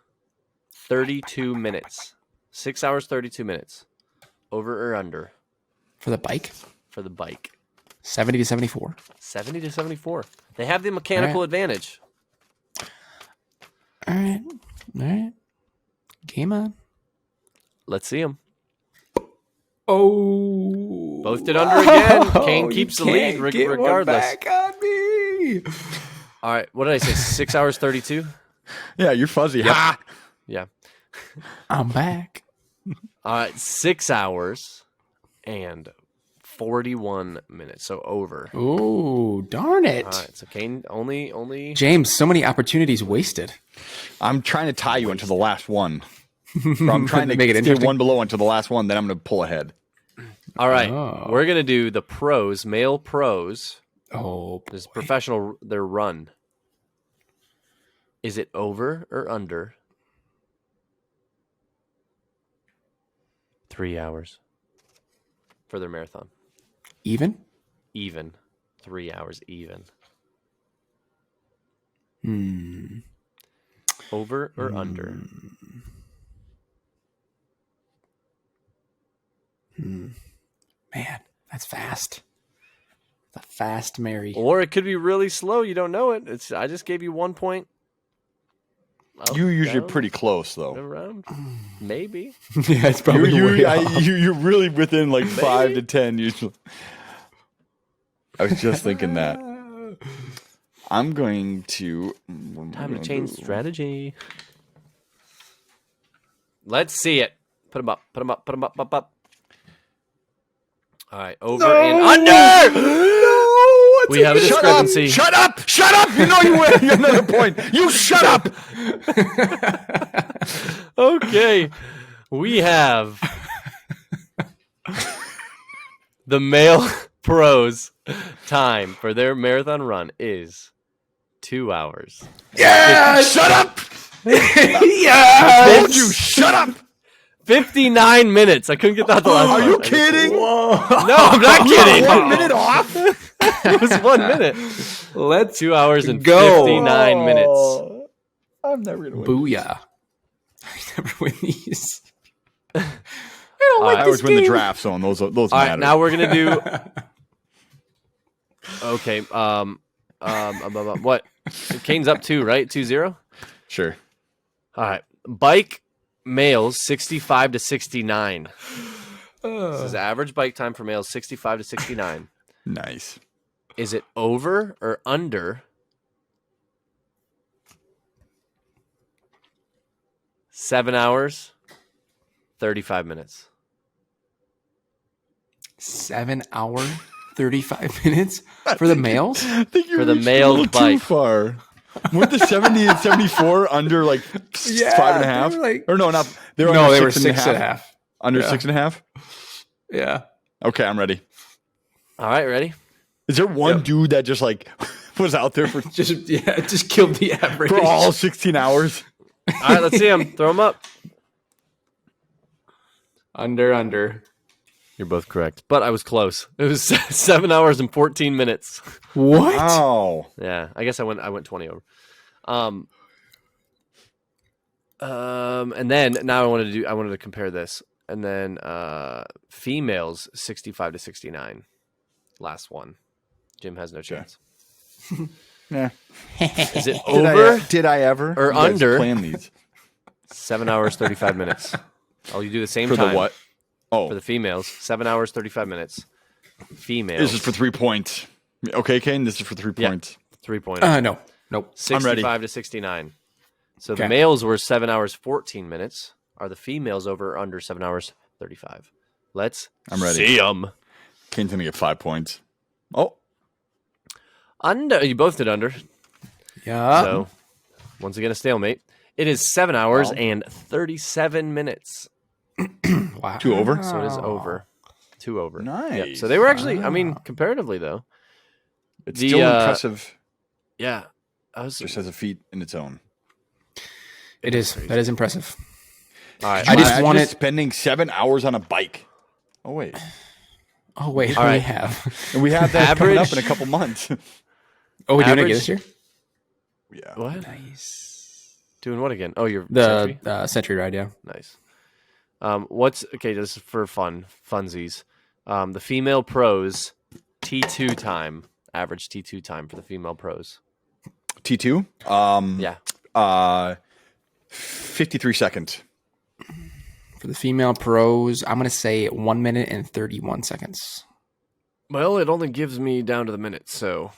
S1: 32 minutes? 6 hours, 32 minutes. Over or under
S3: For the bike,
S1: for the bike?
S3: 70 to 74.
S1: 70 to 74. They have the mechanical advantage.
S3: All right. All right. Game on.
S1: Let's see them.
S3: Oh.
S1: Both did under again. Kane
S3: you
S1: keeps the
S3: can't
S1: lead
S3: get one
S1: regardless.
S3: back on me.
S1: All right. What did I say? 6 hours, 32?
S2: Yeah, you're fuzzy. Ha!
S1: Yeah.
S3: I'm back.
S1: All right. 6 hours and 41 minutes. So over.
S3: Oh, darn it.
S1: All right. So Kane only.
S3: James, so many opportunities wasted.
S2: I'm trying to tie you into the last one. Or I'm trying to
S3: Make it
S2: stay
S3: interesting.
S2: one below into the last one, then I'm going to pull ahead.
S1: All right.
S3: Oh.
S1: We're going to do the pros, male pros.
S3: Oh,
S1: This is professional, their run. Is it over or under 3 hours for their marathon?
S3: even?
S1: Even. 3 hours even. Over or under?
S3: Man, that's fast. The fast Mary.
S1: Or it could be really slow. You don't know it. I just gave you 1 point. Up,
S2: You're usually
S1: down,
S2: pretty close, though.
S1: around. Maybe.
S3: Yeah, it's probably way off.
S2: You're really within like 5 to 10 usually. I was just thinking that. I'm going to...
S1: Time to change strategy. Let's see it. Put them up. Put them up. Put them up. Up. All right. Over and under.
S3: No,
S1: We have a discrepancy.
S2: Shut up! Shut up! You know you win. You have another point. You shut up!
S1: Okay. We have the male pros time for their marathon run is 2 hours.
S2: Yeah! Shut up!
S3: Yes!
S2: Told you, shut up!
S1: 59 minutes. I couldn't get that the last
S2: Are
S1: time.
S2: you kidding?
S3: Whoa.
S1: No, I'm not kidding.
S2: 1 minute off?
S1: It was 1 minute.
S3: Let's
S1: 2 hours and
S3: go.
S1: 59 minutes.
S2: I'm never going to win.
S3: Booyah. I never win these. I don't
S1: All
S3: like
S1: right.
S2: I
S3: this
S2: always win the
S3: game.
S2: draft zone. Those
S1: All
S2: matter.
S1: right, now we're gonna do. Okay. What? Kane's up 2, right? 2-0.
S2: Sure.
S1: All right. Bike males 65 to 69. This is average bike time for males 65 to 69.
S2: Nice.
S1: Is it over or under 7 hours, 35 minutes?
S3: 7 hour, 35 minutes for the males?
S2: I think you're
S1: For the
S2: reaching
S1: male
S2: a little too
S1: bike.
S2: far. Weren't the 70 and 74 under like 5.5?
S3: they were like-
S2: Or no, not. They were
S3: No,
S2: under
S3: they were
S2: 6.5.
S3: 6.5.
S2: Under
S3: Yeah.
S2: 6.5?
S3: Yeah.
S2: Okay, I'm ready.
S1: All right, ready?
S2: Is there one
S1: Yep.
S2: dude that just like was out there for
S3: just killed the average.
S2: for all 16 hours?
S1: All right, let's see him. Throw him up.
S3: Under.
S1: You're both correct, but I was close. It was 7 hours and 14 minutes.
S3: What?
S2: Oh,
S1: Yeah, I guess I went 20 over. And then now I wanted to compare this, and then females 65 to 69. Last one. Jim has no chance.
S2: yeah.
S1: Is it over
S2: Did I ever?
S1: or
S2: You guys
S1: under?
S2: plan these
S1: 7 hours 35 minutes? Oh, you do the same
S2: for
S1: time
S2: the what? Oh,
S1: for the females. 7 hours 35 minutes. Females.
S2: this is for 3 points. Okay, Kane, this is for 3
S1: Yeah.
S2: points.
S1: 3 point.
S3: No. Nope.
S1: 65 to 69. So the
S3: Okay.
S1: males were 7 hours 14 minutes. Are the females over or under 7 hours 35? Let's
S2: I'm ready.
S1: see them.
S2: Kane's gonna get 5 points. Oh,
S1: Under. You both did under.
S3: Yeah.
S1: So once again, a stalemate. It is 7 hours
S2: Wow.
S1: and 37 minutes.
S3: Wow.
S2: 2 over.
S1: So it is over. 2 over.
S2: Nice.
S1: Yep. So they were actually, I mean, comparatively though.
S2: It's
S1: The,
S2: still impressive
S1: Yeah. I was
S2: just as a feat in its own.
S3: It is. That is impressive.
S1: all right.
S3: I just
S2: Imagine
S3: wanted-
S2: spending 7 hours on a bike. Oh wait,
S3: Oh wait,
S1: All
S3: we
S1: right.
S3: have.
S2: and we have that coming up
S1: Average-
S2: in a couple months.
S3: Oh, we're doing it
S1: Average-
S3: again this year.
S2: Yeah.
S1: What?
S3: Nice.
S1: Doing what again? Oh, you're
S3: The century ride, yeah.
S1: Nice. What's okay? This is for funsies. The female pros T2 time, average T2 time for the female pros.
S2: T2.
S1: Yeah.
S2: 53 seconds.
S3: For the female pros, I'm gonna say 1 minute and 31 seconds.
S1: Well, it only gives me down to the minute, so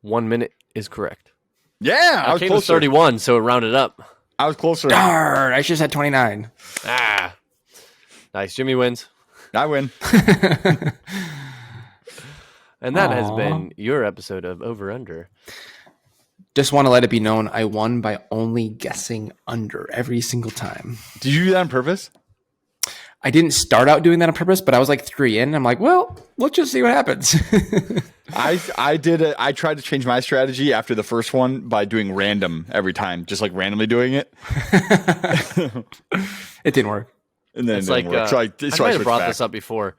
S1: 1 minute is correct.
S2: Yeah, I was
S1: Came to
S2: closer.
S1: 31, so it rounded up.
S2: I was closer.
S3: Darn! I should have said 29.
S1: Ah, nice. Jimmy wins,
S2: I win.
S1: and that has
S3: Aw.
S1: been your episode of Over Under.
S3: Just want to let it be known, I won by only guessing under every single time.
S2: Did you do that on purpose?
S3: I didn't start out doing that on purpose, but I was like 3 in. I'm like, well, let's just see what happens.
S2: I did it. I tried to change my strategy after the first one by doing random every time, just like randomly doing it,
S3: It didn't work.
S2: and then
S1: It's
S2: it didn't
S1: like
S2: work. So I
S1: I might have
S2: switched
S1: brought
S2: back.
S1: this up before.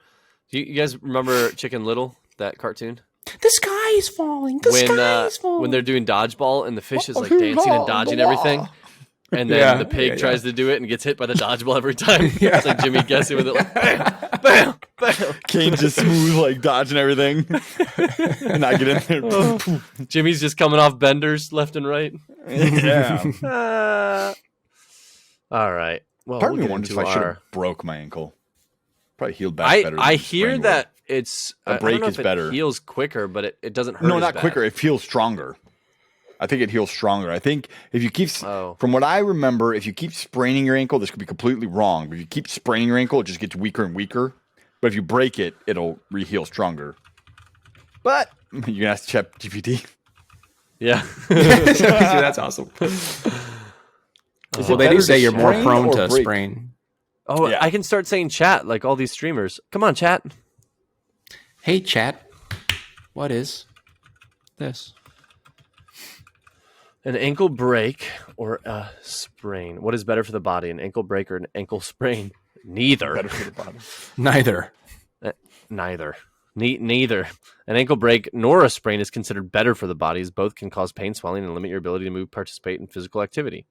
S1: Do you guys remember Chicken Little, that cartoon?
S3: The sky is falling. The sky is falling.
S1: When they're doing dodgeball and the fish is like dancing and dodging everything, and then
S3: Yeah,
S1: the pig
S3: yeah,
S1: tries to do it and gets hit by the dodgeball every time.
S3: Yeah.
S1: It's like Jimmy guessing with it, like bam, bam, bam.
S2: Kane just smooth, like dodging everything, and I get in there.
S1: Jimmy's just coming off benders left and right.
S2: Yeah.
S1: All right. Well,
S2: Part
S1: we'll
S2: of me
S1: get
S2: wonders if
S1: into
S2: I should
S1: our.
S2: have broke my ankle. Probably healed back better.
S1: I
S2: than
S1: hear
S2: sprained
S1: that it's
S2: A
S1: I don't
S2: break
S1: know
S2: is
S1: if it
S2: better.
S1: heals quicker, but it doesn't hurt.
S2: one. No,
S1: as
S2: not
S1: bad.
S2: quicker. It feels stronger. I think it heals stronger. I think if you keep,
S1: Oh.
S2: from what I remember, if you keep spraining your ankle, this could be completely wrong. But if you keep spraining your ankle, it just gets weaker and weaker. But if you break it, it'll re-heal stronger. But you're gonna ask ChatGPT.
S1: Yeah.
S3: That's awesome.
S2: Is
S3: Well,
S2: it
S3: they do
S2: better
S3: say
S2: to
S3: you're more
S2: sprain
S3: prone
S2: or
S3: to
S2: break?
S3: sprain.
S1: Oh,
S2: Yeah.
S1: I can start saying chat like all these streamers. Come on, chat.
S3: Hey, chat. What is this?
S1: An ankle break or a sprain. What is better for the body, an ankle break or an ankle sprain? Neither.
S2: Better for the body.
S3: Neither.
S1: Neither. Neither. An ankle break nor a sprain is considered better for the body, as both can cause pain, swelling, and limit your ability to move, participate in physical activity.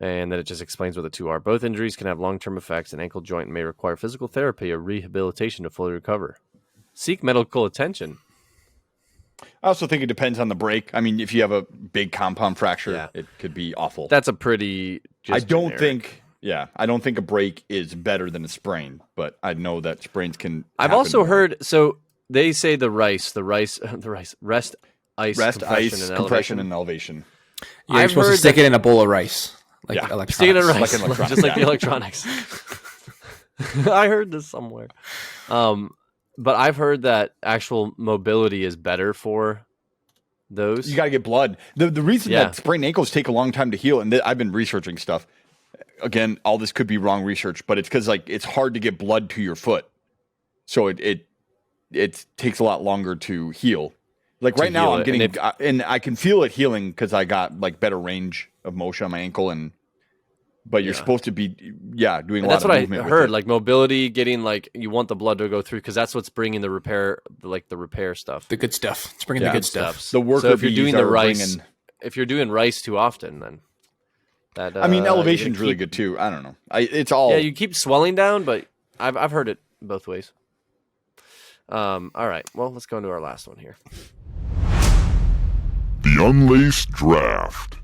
S1: And then it just explains what the two are. Both injuries can have long-term effects. An ankle joint may require physical therapy or rehabilitation to fully recover. Seek medical attention.
S2: I also think it depends on the break. I mean, if you have a big compound fracture,
S1: Yeah.
S2: it could be awful.
S1: That's a pretty.
S2: I
S1: just
S2: don't
S1: generic.
S2: I don't think a break is better than a sprain, but I know that sprains can.
S1: I've
S2: happen
S1: also
S2: more.
S1: heard. So they say the rest, ice,
S2: rest,
S1: compression,
S2: ice,
S1: and
S2: compression,
S1: elevation.
S2: and elevation.
S3: Yeah, you're
S1: I've
S3: supposed to
S1: heard
S3: stick
S1: that-
S3: it in a bowl of rice. Like
S2: Yeah.
S3: electronics.
S1: Stick it in rice,
S2: Like an electronic,
S1: just like the
S2: yeah.
S1: electronics. I heard this somewhere. But I've heard that actual mobility is better for those.
S2: You got to get blood. The reason
S1: Yeah.
S2: that sprained ankles take a long time to heal, and I've been researching stuff. Again, all this could be wrong research, but it's because like it's hard to get blood to your foot, so it it takes a lot longer to heal. Like
S1: To
S2: right now,
S1: heal
S2: I'm
S1: it,
S2: getting,
S1: and
S2: and I can feel it healing because I got like better range of motion on my ankle, but you're
S1: Yeah.
S2: supposed to be, doing a
S1: And
S2: lot
S1: that's
S2: of
S1: what I
S2: movement with
S1: heard,
S2: it.
S1: like mobility, getting like you want the blood to go through because that's what's bringing the repair, like the repair stuff.
S3: The good stuff. It's bringing
S2: Yeah.
S3: the good stuff.
S2: The worker
S1: So if you're
S2: bees
S1: doing the
S2: are
S1: rice,
S2: bringing-
S1: if you're doing rice too often, then that
S2: I mean,
S1: you're gonna
S2: elevation's really
S1: keep-
S2: good too. I don't know. It's all.
S1: Yeah, you keep swelling down, but I've heard it both ways. All right, well, let's go into our last one here.
S4: The Unlaced Draft.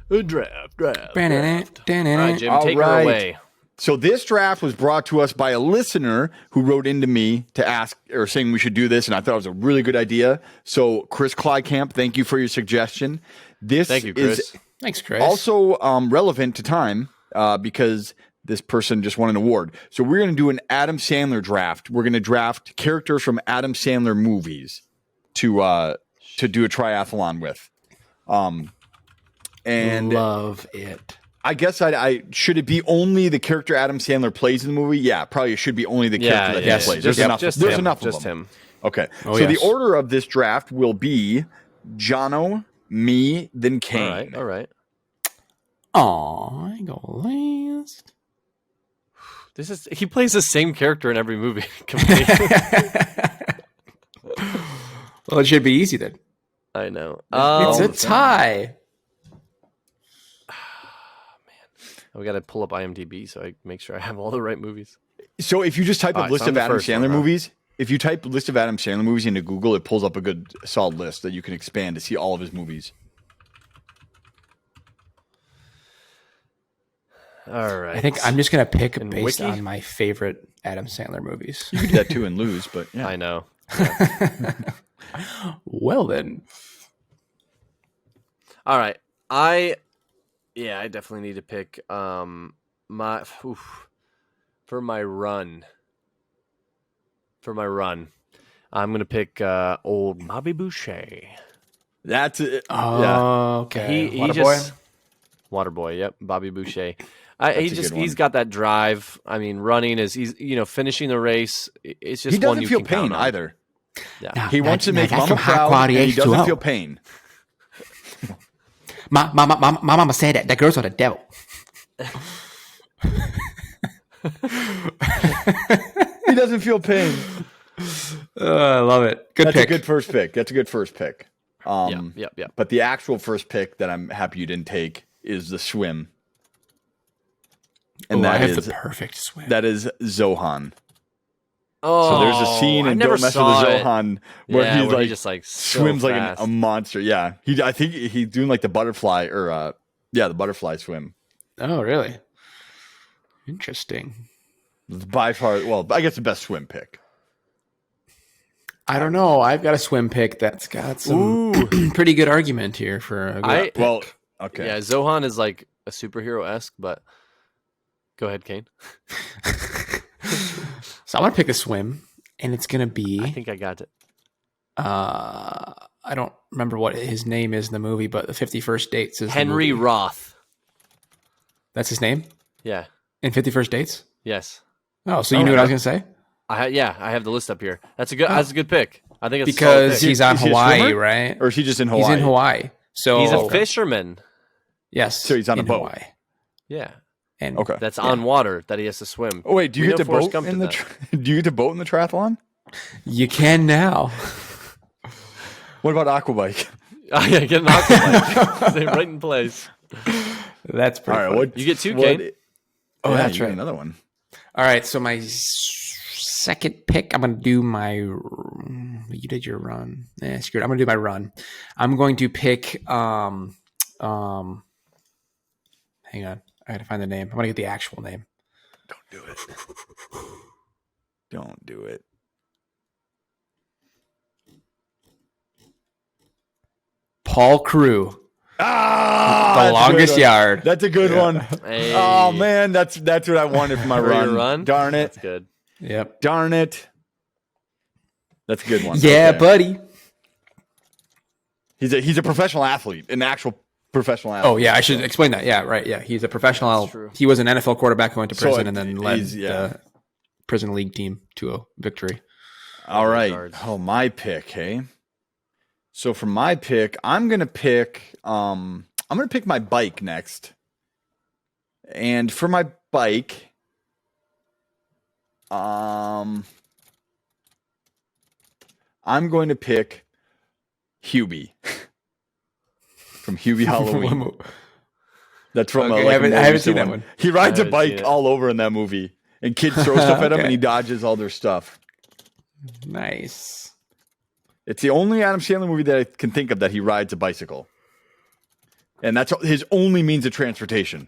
S1: Draft. All right,
S3: Ba-na-na-na-na.
S1: Jim,
S2: All
S1: take
S2: right.
S1: her away.
S2: So this draft was brought to us by a listener who wrote into me to ask or saying we should do this, and I thought it was a really good idea. So Chris Clycamp, thank you for your suggestion. This
S1: Thank you, Chris.
S2: is
S3: Thanks, Chris.
S2: also relevant to time because this person just won an award. So we're going to do an Adam Sandler draft. We're going to draft characters from Adam Sandler movies to do a triathlon with. And
S3: love it.
S2: I guess I should it be only the character Adam Sandler plays in the movie? Yeah, probably it should be only the character that he plays. There's enough. There's
S1: him,
S2: enough
S1: just
S2: of them.
S1: him.
S2: Okay.
S3: Oh,
S2: so
S3: yes.
S2: the order of this draft will be Jono, me, then Kane.
S1: All right.
S3: Aw, I go last.
S1: He plays the same character in every movie.
S3: Well, it should be easy then.
S1: I know.
S3: It's a tie.
S1: We got to pull up IMDb so I make sure I have all the right movies.
S2: So if you just type
S1: All
S2: a
S1: right,
S2: list
S1: so I'm
S2: of
S1: the
S2: Adam
S1: first
S2: Sandler
S1: one, huh?
S2: movies, if you type list of Adam Sandler movies into Google, it pulls up a good solid list that you can expand to see all of his movies.
S1: All right.
S3: I think I'm just gonna pick
S1: And
S3: based
S1: Wiki?
S3: on my favorite Adam Sandler movies.
S2: You could do that too and lose, but yeah.
S1: I know.
S3: Well then,
S1: All right. I definitely need to pick for my run. For my run, I'm gonna pick old Bobby Boucher.
S2: That's it.
S3: oh, okay. Waterboy?
S1: Waterboy. Yep, Bobby Boucher.
S2: a good one.
S1: He's got that drive. I mean, running is finishing the race. It's just
S2: He
S1: one
S2: doesn't
S1: you
S2: feel
S1: can count
S2: pain
S1: on.
S2: either.
S1: Yeah.
S2: He wants to make
S3: that's
S2: mama
S3: some high
S2: proud,
S3: quality
S2: and he doesn't
S3: H2O.
S2: feel pain.
S3: My mama said that girls are the devil.
S2: He doesn't feel pain.
S3: I love it. Good
S2: That's
S3: pick.
S2: a good first pick. That's a good first pick.
S1: Yeah.
S2: But the actual first pick that I'm happy you didn't take is the swim. And
S3: I
S2: that
S3: have
S2: is
S3: the perfect swim.
S2: that is Zohan.
S1: Oh,
S2: So there's a scene
S1: I
S2: in
S1: never
S2: Don't Mess with
S1: saw
S2: the
S1: it.
S2: Zohan where
S1: Yeah,
S2: he
S1: he just like so
S2: swims like
S1: fast.
S2: a monster. Yeah. I think he's doing like the butterfly or the butterfly swim.
S3: Oh, really? Interesting.
S2: It's by far, well, I guess the best swim pick.
S3: I don't know. I've got a swim pick that's got some pretty good argument here for a good pick.
S2: Well, okay.
S1: Yeah, Zohan is like a superhero-esque, but go ahead, Kane.
S3: So I'm gonna pick a swim, and it's gonna be.
S1: I think I got it.
S3: I don't remember what his name is in the movie, but the 51st Dates is the
S1: Henry
S3: movie.
S1: Roth.
S3: That's his name
S1: Yeah.
S3: in 51st Dates.
S1: Yes.
S3: Oh, so you knew what I was gonna say?
S1: I have the list up here. That's a good pick. I think it's
S3: Because
S1: a solid pick.
S3: he's on
S2: Is he a
S3: Hawaii,
S2: swimmer?
S3: right?
S2: Or is he just in Hawaii?
S3: He's in Hawaii. So
S1: he's a fisherman.
S3: Yes.
S2: So he's on a
S3: in
S2: boat.
S3: Hawaii.
S1: Yeah.
S3: And
S2: Okay.
S1: That's on water that he has to swim.
S2: Oh wait, do you
S1: We
S2: get
S1: know
S2: to
S1: Forrest
S2: boat
S1: Gump
S2: in
S1: did
S2: the?
S1: that.
S2: Do you get to boat in the triathlon?
S3: you can now.
S2: What about aquabike?
S1: Oh, yeah, get an aquabike. Stay right in place.
S3: That's pretty.
S2: All right,
S3: funny.
S2: what
S1: You get two,
S2: what-
S1: Kane.
S3: Oh,
S2: yeah,
S3: that's
S2: you get
S3: right.
S2: Another one.
S3: All right, so my second pick, I'm going to do my. You did your run. Screw it. I'm going to do my run. I'm going to pick. Hang on, I got to find the name. I'm going to get the actual name.
S2: Don't do it. Don't do it.
S3: Paul Crew,
S2: Ah,
S3: The
S2: that's a good
S3: Longest
S2: one.
S3: Yard.
S2: That's a good one.
S1: Hey.
S2: Oh man, that's what I wanted for my
S1: For your
S2: run.
S1: run?
S2: Darn it.
S1: That's good.
S3: Yep.
S2: Darn it. That's a good one.
S3: Yeah,
S2: Okay.
S3: buddy.
S2: He's a professional athlete, an actual professional athlete.
S3: Oh yeah, I should explain that. Yeah, right. Yeah, he's a professional.
S1: That's true.
S3: He was an NFL quarterback who went to
S2: So
S3: prison and then led
S2: he's- yeah.
S3: the prison league team to a victory.
S2: All
S1: those
S2: right.
S1: regards.
S2: Oh, my pick, hey. So for my pick, I'm gonna pick my bike next. And for my bike, I'm going to pick Hubie from Hubie Halloween. That's from
S3: Okay,
S2: like a
S3: I
S2: more
S3: haven't
S2: recent
S3: seen that one.
S2: He rides
S1: I
S2: a
S1: haven't seen
S2: bike
S1: it.
S2: all over in that movie, and kids throw stuff at him, and
S3: Okay.
S2: he dodges all their stuff.
S3: Nice.
S2: It's the only Adam Sandler movie that I can think of that he rides a bicycle, and that's his only means of transportation.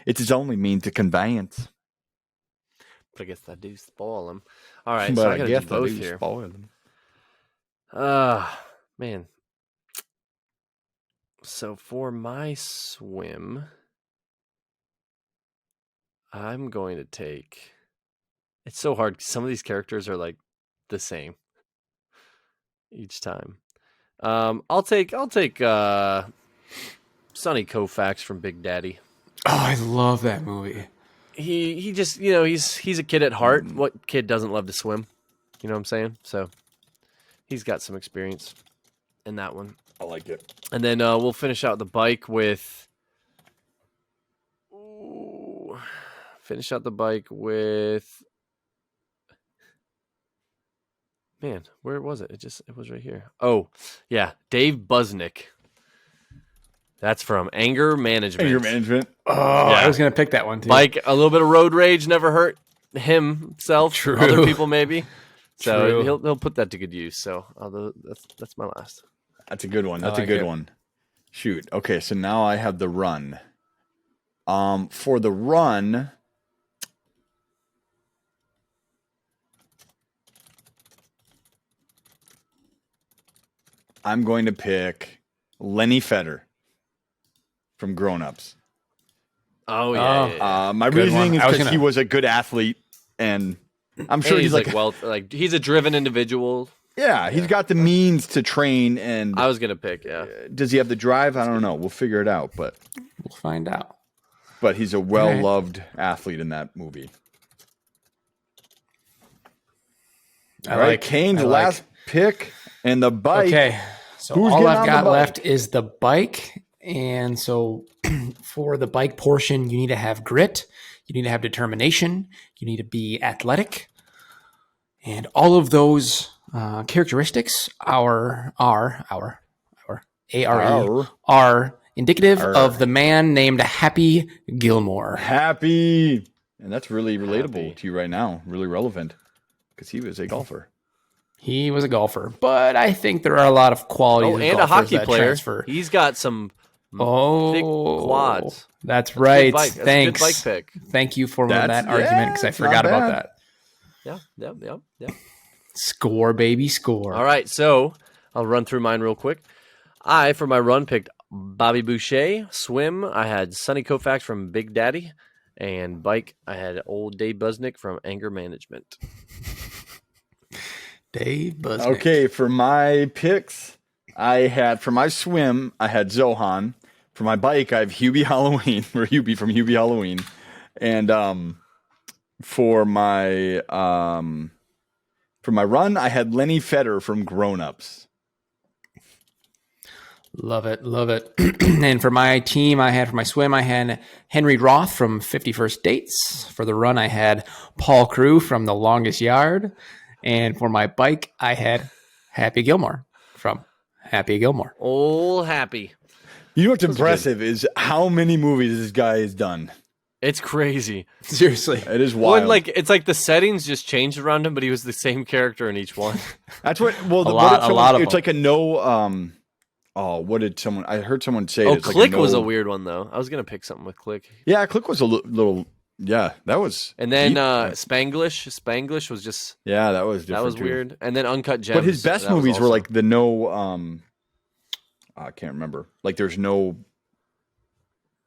S2: It's his only means of conveyance.
S1: But I guess I do spoil them. All right,
S2: But
S1: so I
S2: I
S1: gotta
S2: guess
S1: do
S2: that
S1: both
S2: is
S1: here.
S2: spoiling.
S1: Man. So for my swim, I'm going to take. It's so hard. 'Cause some of these characters are like the same each time. I'll take Sonny Koufax from Big Daddy.
S3: Oh, I love that movie.
S1: He just he's a kid at heart. What kid doesn't love to swim? You know what I'm saying? So he's got some experience in that one.
S2: I like it.
S1: And then we'll finish out the bike with. Finish out the bike with. Man, where was it? It was right here. Oh, yeah, Dave Busnick. That's from Anger Management.
S2: Anger management.
S3: Oh,
S1: Yeah.
S3: I was gonna pick that one too.
S1: Bike, a little bit of road rage never hurt himself.
S3: True.
S1: Other people maybe. So
S3: True.
S1: he'll put that to good use. So that's my last.
S2: That's a good one. That's
S3: like
S2: a good
S3: it.
S2: one. Shoot. Okay, so now I have the run. For the run, I'm going to pick Lenny Feder from Grown Ups.
S1: Oh yeah.
S3: Oh.
S1: yeah, yeah.
S2: My
S3: Good
S2: reasoning
S3: one.
S2: is
S3: I was
S2: because he
S3: gonna-
S2: was a good athlete, and I'm sure
S1: And
S2: he's like,
S1: he's a driven individual.
S2: he's got the means to train. And
S1: I was gonna pick, yeah.
S2: does he have the drive? I don't know. We'll figure it out. But
S3: We'll find out.
S2: he's a well-loved athlete in that movie. All right, Kane's last pick and the bike.
S3: Okay, so
S2: Who's
S3: all
S2: getting
S3: I've
S2: on the
S3: got
S2: bike?
S3: left is the bike, and so for the bike portion, you need to have grit, you need to have determination, you need to be athletic, and all of those characteristics are indicative of the man named Happy Gilmore.
S2: Happy. And that's really relatable
S1: Happy.
S2: to you right now. Really relevant. Because he was a golfer.
S3: He was a golfer, but I think there are a lot of qualities.
S1: Oh,
S3: of
S1: and a
S3: golfers
S1: hockey
S3: that
S1: player.
S3: transfer.
S1: He's got some thick quads.
S3: That's
S1: That's
S3: right.
S1: a good bike. That's
S3: Thanks.
S1: a good bike pick.
S3: Thank you for that
S2: That's-
S3: argument because I
S2: it's not
S3: forgot about
S2: bad.
S3: that.
S1: Yeah.
S3: Score, baby, score.
S1: All right, so I'll run through mine real quick. For my run, picked Bobby Boucher. Swim, I had Sonny Koufax from Big Daddy. And bike, I had old Dave Busnick from Anger Management.
S3: Dave Busnick.
S2: Okay, for my picks, for my swim, I had Zohan. For my bike, I have Hubie Halloween, or Hubie from Hubie Halloween. And for my run, I had Lenny Feder from Grown Ups.
S3: Love it. And for my team, for my swim, I had Henry Roth from 50 First Dates. For the run, I had Paul Crew from The Longest Yard. And for my bike, I had Happy Gilmore from Happy Gilmore.
S1: Old Happy.
S2: You know what's impressive is how many movies this guy has done.
S1: It's crazy.
S3: Seriously.
S2: It is wild.
S1: When, it's like the settings just changed around him, but he was the same character in each one.
S2: That's what. Well,
S3: A lot of
S2: it's
S3: them.
S2: like a no. What did someone? I heard someone say.
S1: Oh,
S2: it's like
S1: Click
S2: no,
S1: was a weird one, though. I was going to pick something with Click.
S2: Yeah, Click was a little. Yeah, that was.
S1: And then
S2: deep.
S1: Spanglish was just,
S2: Yeah, that was different.
S1: that was
S2: too.
S1: weird. And then Uncut Gems.
S2: But his best
S1: that was
S2: movies were
S1: also-
S2: like the no. I can't remember. Like, there's no.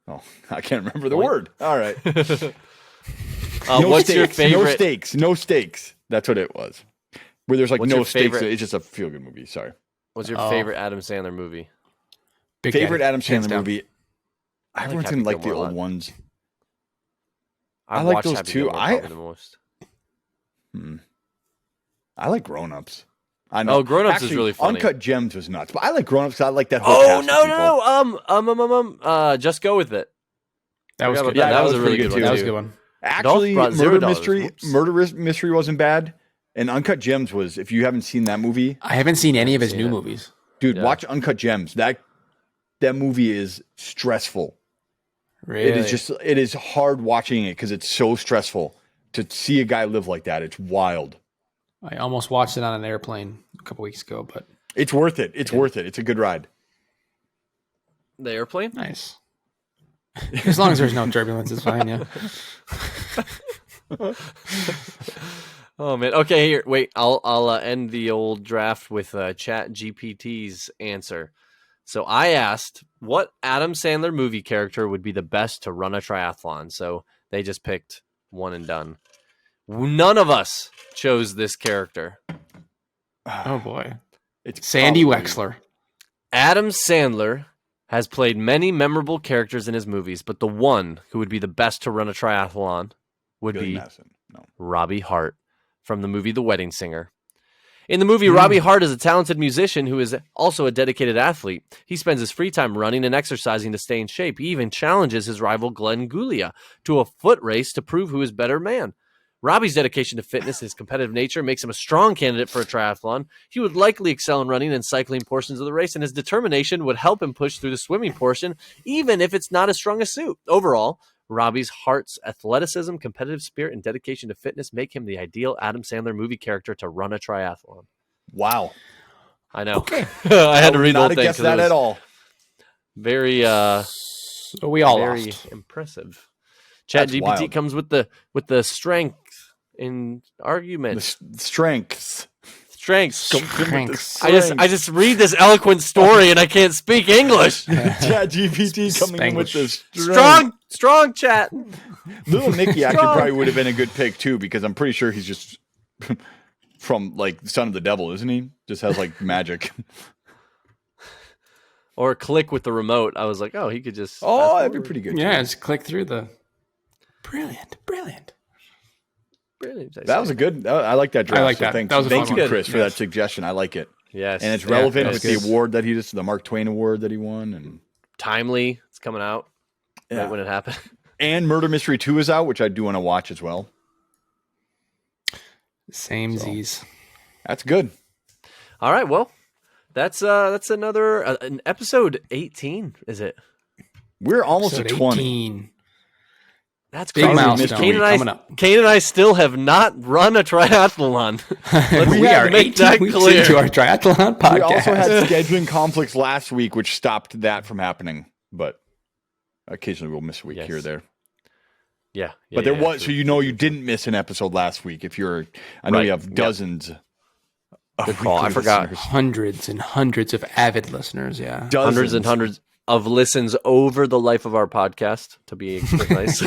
S2: Oh, I can't remember the
S1: Point?
S2: word. All right.
S1: What's your
S2: stakes,
S1: favorite?
S2: No stakes. No stakes. That's what it was. Where there's like
S1: What's
S2: no
S1: your
S2: stakes.
S1: favorite-
S2: It's just a feel good movie. Sorry.
S1: What's your
S3: Oh.
S1: favorite Adam Sandler movie?
S3: Big
S2: Favorite
S3: Daddy,
S2: Adam
S3: hands
S2: Sandler
S3: down.
S2: movie. I
S1: like
S2: wouldn't
S1: Happy
S2: like the
S1: Gilmore a
S2: old
S1: lot.
S2: ones.
S1: I've
S2: like
S1: watched
S2: those
S1: Happy
S2: too.
S1: Gilmore probably the most.
S2: I like Grown Ups. I know.
S1: Oh, Grown Ups is
S2: Actually,
S1: really funny.
S2: Uncut Gems was nuts, but I like Grown Ups because I like that whole
S1: Oh
S2: cast of people.
S1: no! Just go with it.
S3: That was
S1: Forgot
S3: good.
S1: about
S2: Yeah,
S1: that was a really
S2: pretty
S1: good
S2: good
S1: one.
S3: That was a
S1: too.
S3: good one.
S2: Actually,
S1: brought $0. Whoops.
S2: Murder Mystery wasn't bad, and Uncut Gems was. If you haven't seen that movie,
S3: I haven't seen any of his
S1: seen
S3: new
S1: it.
S3: movies.
S2: dude,
S1: Yeah.
S2: watch Uncut Gems. That movie is stressful.
S3: Really?
S2: It is hard watching it because it's so stressful to see a guy live like that. It's wild.
S3: I almost watched it on an airplane a couple weeks ago, but
S2: It's worth it. It's worth it. It's a good ride.
S1: The airplane.
S3: nice. As long as there's no turbulence, it's fine. Yeah.
S1: Oh man. Okay, here. Wait. I'll end the old draft with ChatGPT's answer. So I asked what Adam Sandler movie character would be the best to run a triathlon. So they just picked one and done. None of us chose this character.
S3: Oh boy.
S2: It's
S3: Sandy
S2: probably-
S3: Wexler.
S1: Adam Sandler has played many memorable characters in his movies, but the one who would be the best to run a triathlon would
S2: Billy
S1: be
S2: Madison. No.
S1: Robbie Hart from the movie The Wedding Singer. In the movie, Robbie Hart is a talented musician who is also a dedicated athlete. He spends his free time running and exercising to stay in shape. He even challenges his rival Glenn Guglia to a foot race to prove who is better man. Robbie's dedication to fitness and his competitive nature makes him a strong candidate for a triathlon. He would likely excel in running and cycling portions of the race, and his determination would help him push through the swimming portion, even if it's not as strong a suit. Overall, Robbie's Hart's athleticism, competitive spirit, and dedication to fitness make him the ideal Adam Sandler movie character to run a triathlon.
S2: Wow.
S1: I know.
S3: Okay.
S1: I had to read the whole
S2: not
S1: thing.
S2: guess
S1: 'cause
S2: that
S1: it was
S2: at all.
S1: Very,
S3: So we all
S1: very
S3: lost.
S1: impressive.
S2: That's
S1: ChatGPT
S2: wild.
S1: comes with the strength in argument.
S2: Strengths.
S1: Strengths.
S3: Strengths.
S1: I just read this eloquent story and I can't speak English.
S2: ChatGPT coming in with
S3: Spanglish.
S2: this
S1: Strong chat.
S2: Little Nicky actually
S1: Strong.
S2: probably would have been a good pick too, because I'm pretty sure he's just from like Son of the Devil, isn't he? Just has like magic.
S1: Or click with the remote. I was like, oh, he could just.
S2: Oh,
S1: fast
S2: that'd be
S1: forward.
S2: pretty good.
S3: Yeah,
S2: too.
S3: just click through the. Brilliant.
S1: Brilliant.
S2: That was a good. I like that draft.
S3: I like
S2: so
S3: that.
S2: Thanks,
S3: That was a
S2: thank
S3: fun
S2: you,
S3: one.
S2: Chris, for
S3: Yes.
S2: that suggestion. I like it,
S1: Yes.
S2: and it's
S3: Yeah,
S2: relevant
S3: that
S2: with
S3: was
S2: the
S3: good.
S2: award that he just, the Mark Twain award that he won, and
S1: Timely. It's coming out right when it happened.
S2: And Murder Mystery 2 is out, which I do want to watch as well.
S3: Same Z's.
S2: That's good.
S1: All right. Well, that's another an episode 18. Is it?
S2: We're almost
S3: Episode
S2: at 20.
S3: 18.
S1: That's
S3: Big
S1: crazy.
S3: milestone coming up.
S1: Kane and I still have not run a triathlon.
S3: we
S1: we
S3: are
S1: make
S3: 18
S1: that
S3: weeks
S1: clear.
S3: into our triathlon podcast.
S2: We also had scheduling conflicts last week, which stopped that from happening. But occasionally we'll miss a week
S1: Yes.
S2: here or there.
S1: Yeah.
S2: But there was, so you know, you didn't miss an episode last week. If you're, I know
S1: Right.
S2: you have dozens. Of
S1: Good call. I
S2: weekly
S1: forgot.
S2: listeners.
S3: hundreds and hundreds of avid listeners. Yeah.
S2: Dozens.
S1: hundreds and hundreds of listens over the life of our podcast, to be precise.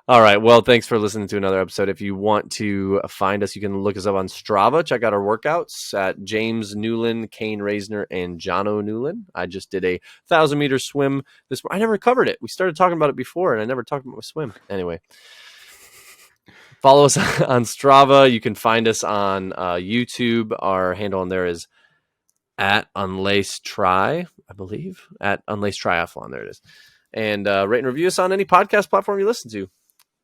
S1: All right. Well, thanks for listening to another episode. If you want to find us, you can look us up on Strava. Check out our workouts at James Newland, Kane Reisner, and Jono Newland. I just did a 1,000-meter swim this morning. I never covered it. We started talking about it before, and I never talked about my swim. Anyway, follow us on Strava. You can find us on YouTube. Our handle on there is at Unlaced Tri, I believe. At Unlaced Triathlon. There it is. And rate and review us on any podcast platform you listen to.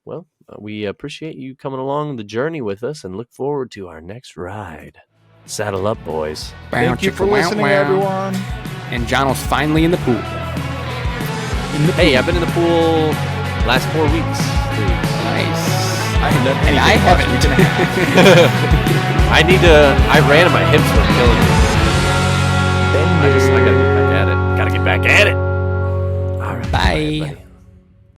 S1: Well, we appreciate you coming along the journey with us and look forward to our next ride. Saddle up, boys.
S2: Thank you for listening, everyone.
S3: And Jono's finally in the pool.
S1: Hey, I've been in the pool last 4 weeks. 3 weeks.
S3: Nice.
S2: I haven't done
S3: And
S2: anything
S3: I
S2: the last week and a half.
S1: I ran and my hips were killing me. I gotta get back at it. Gotta get back at it. All right.
S3: Bye.
S1: Bye.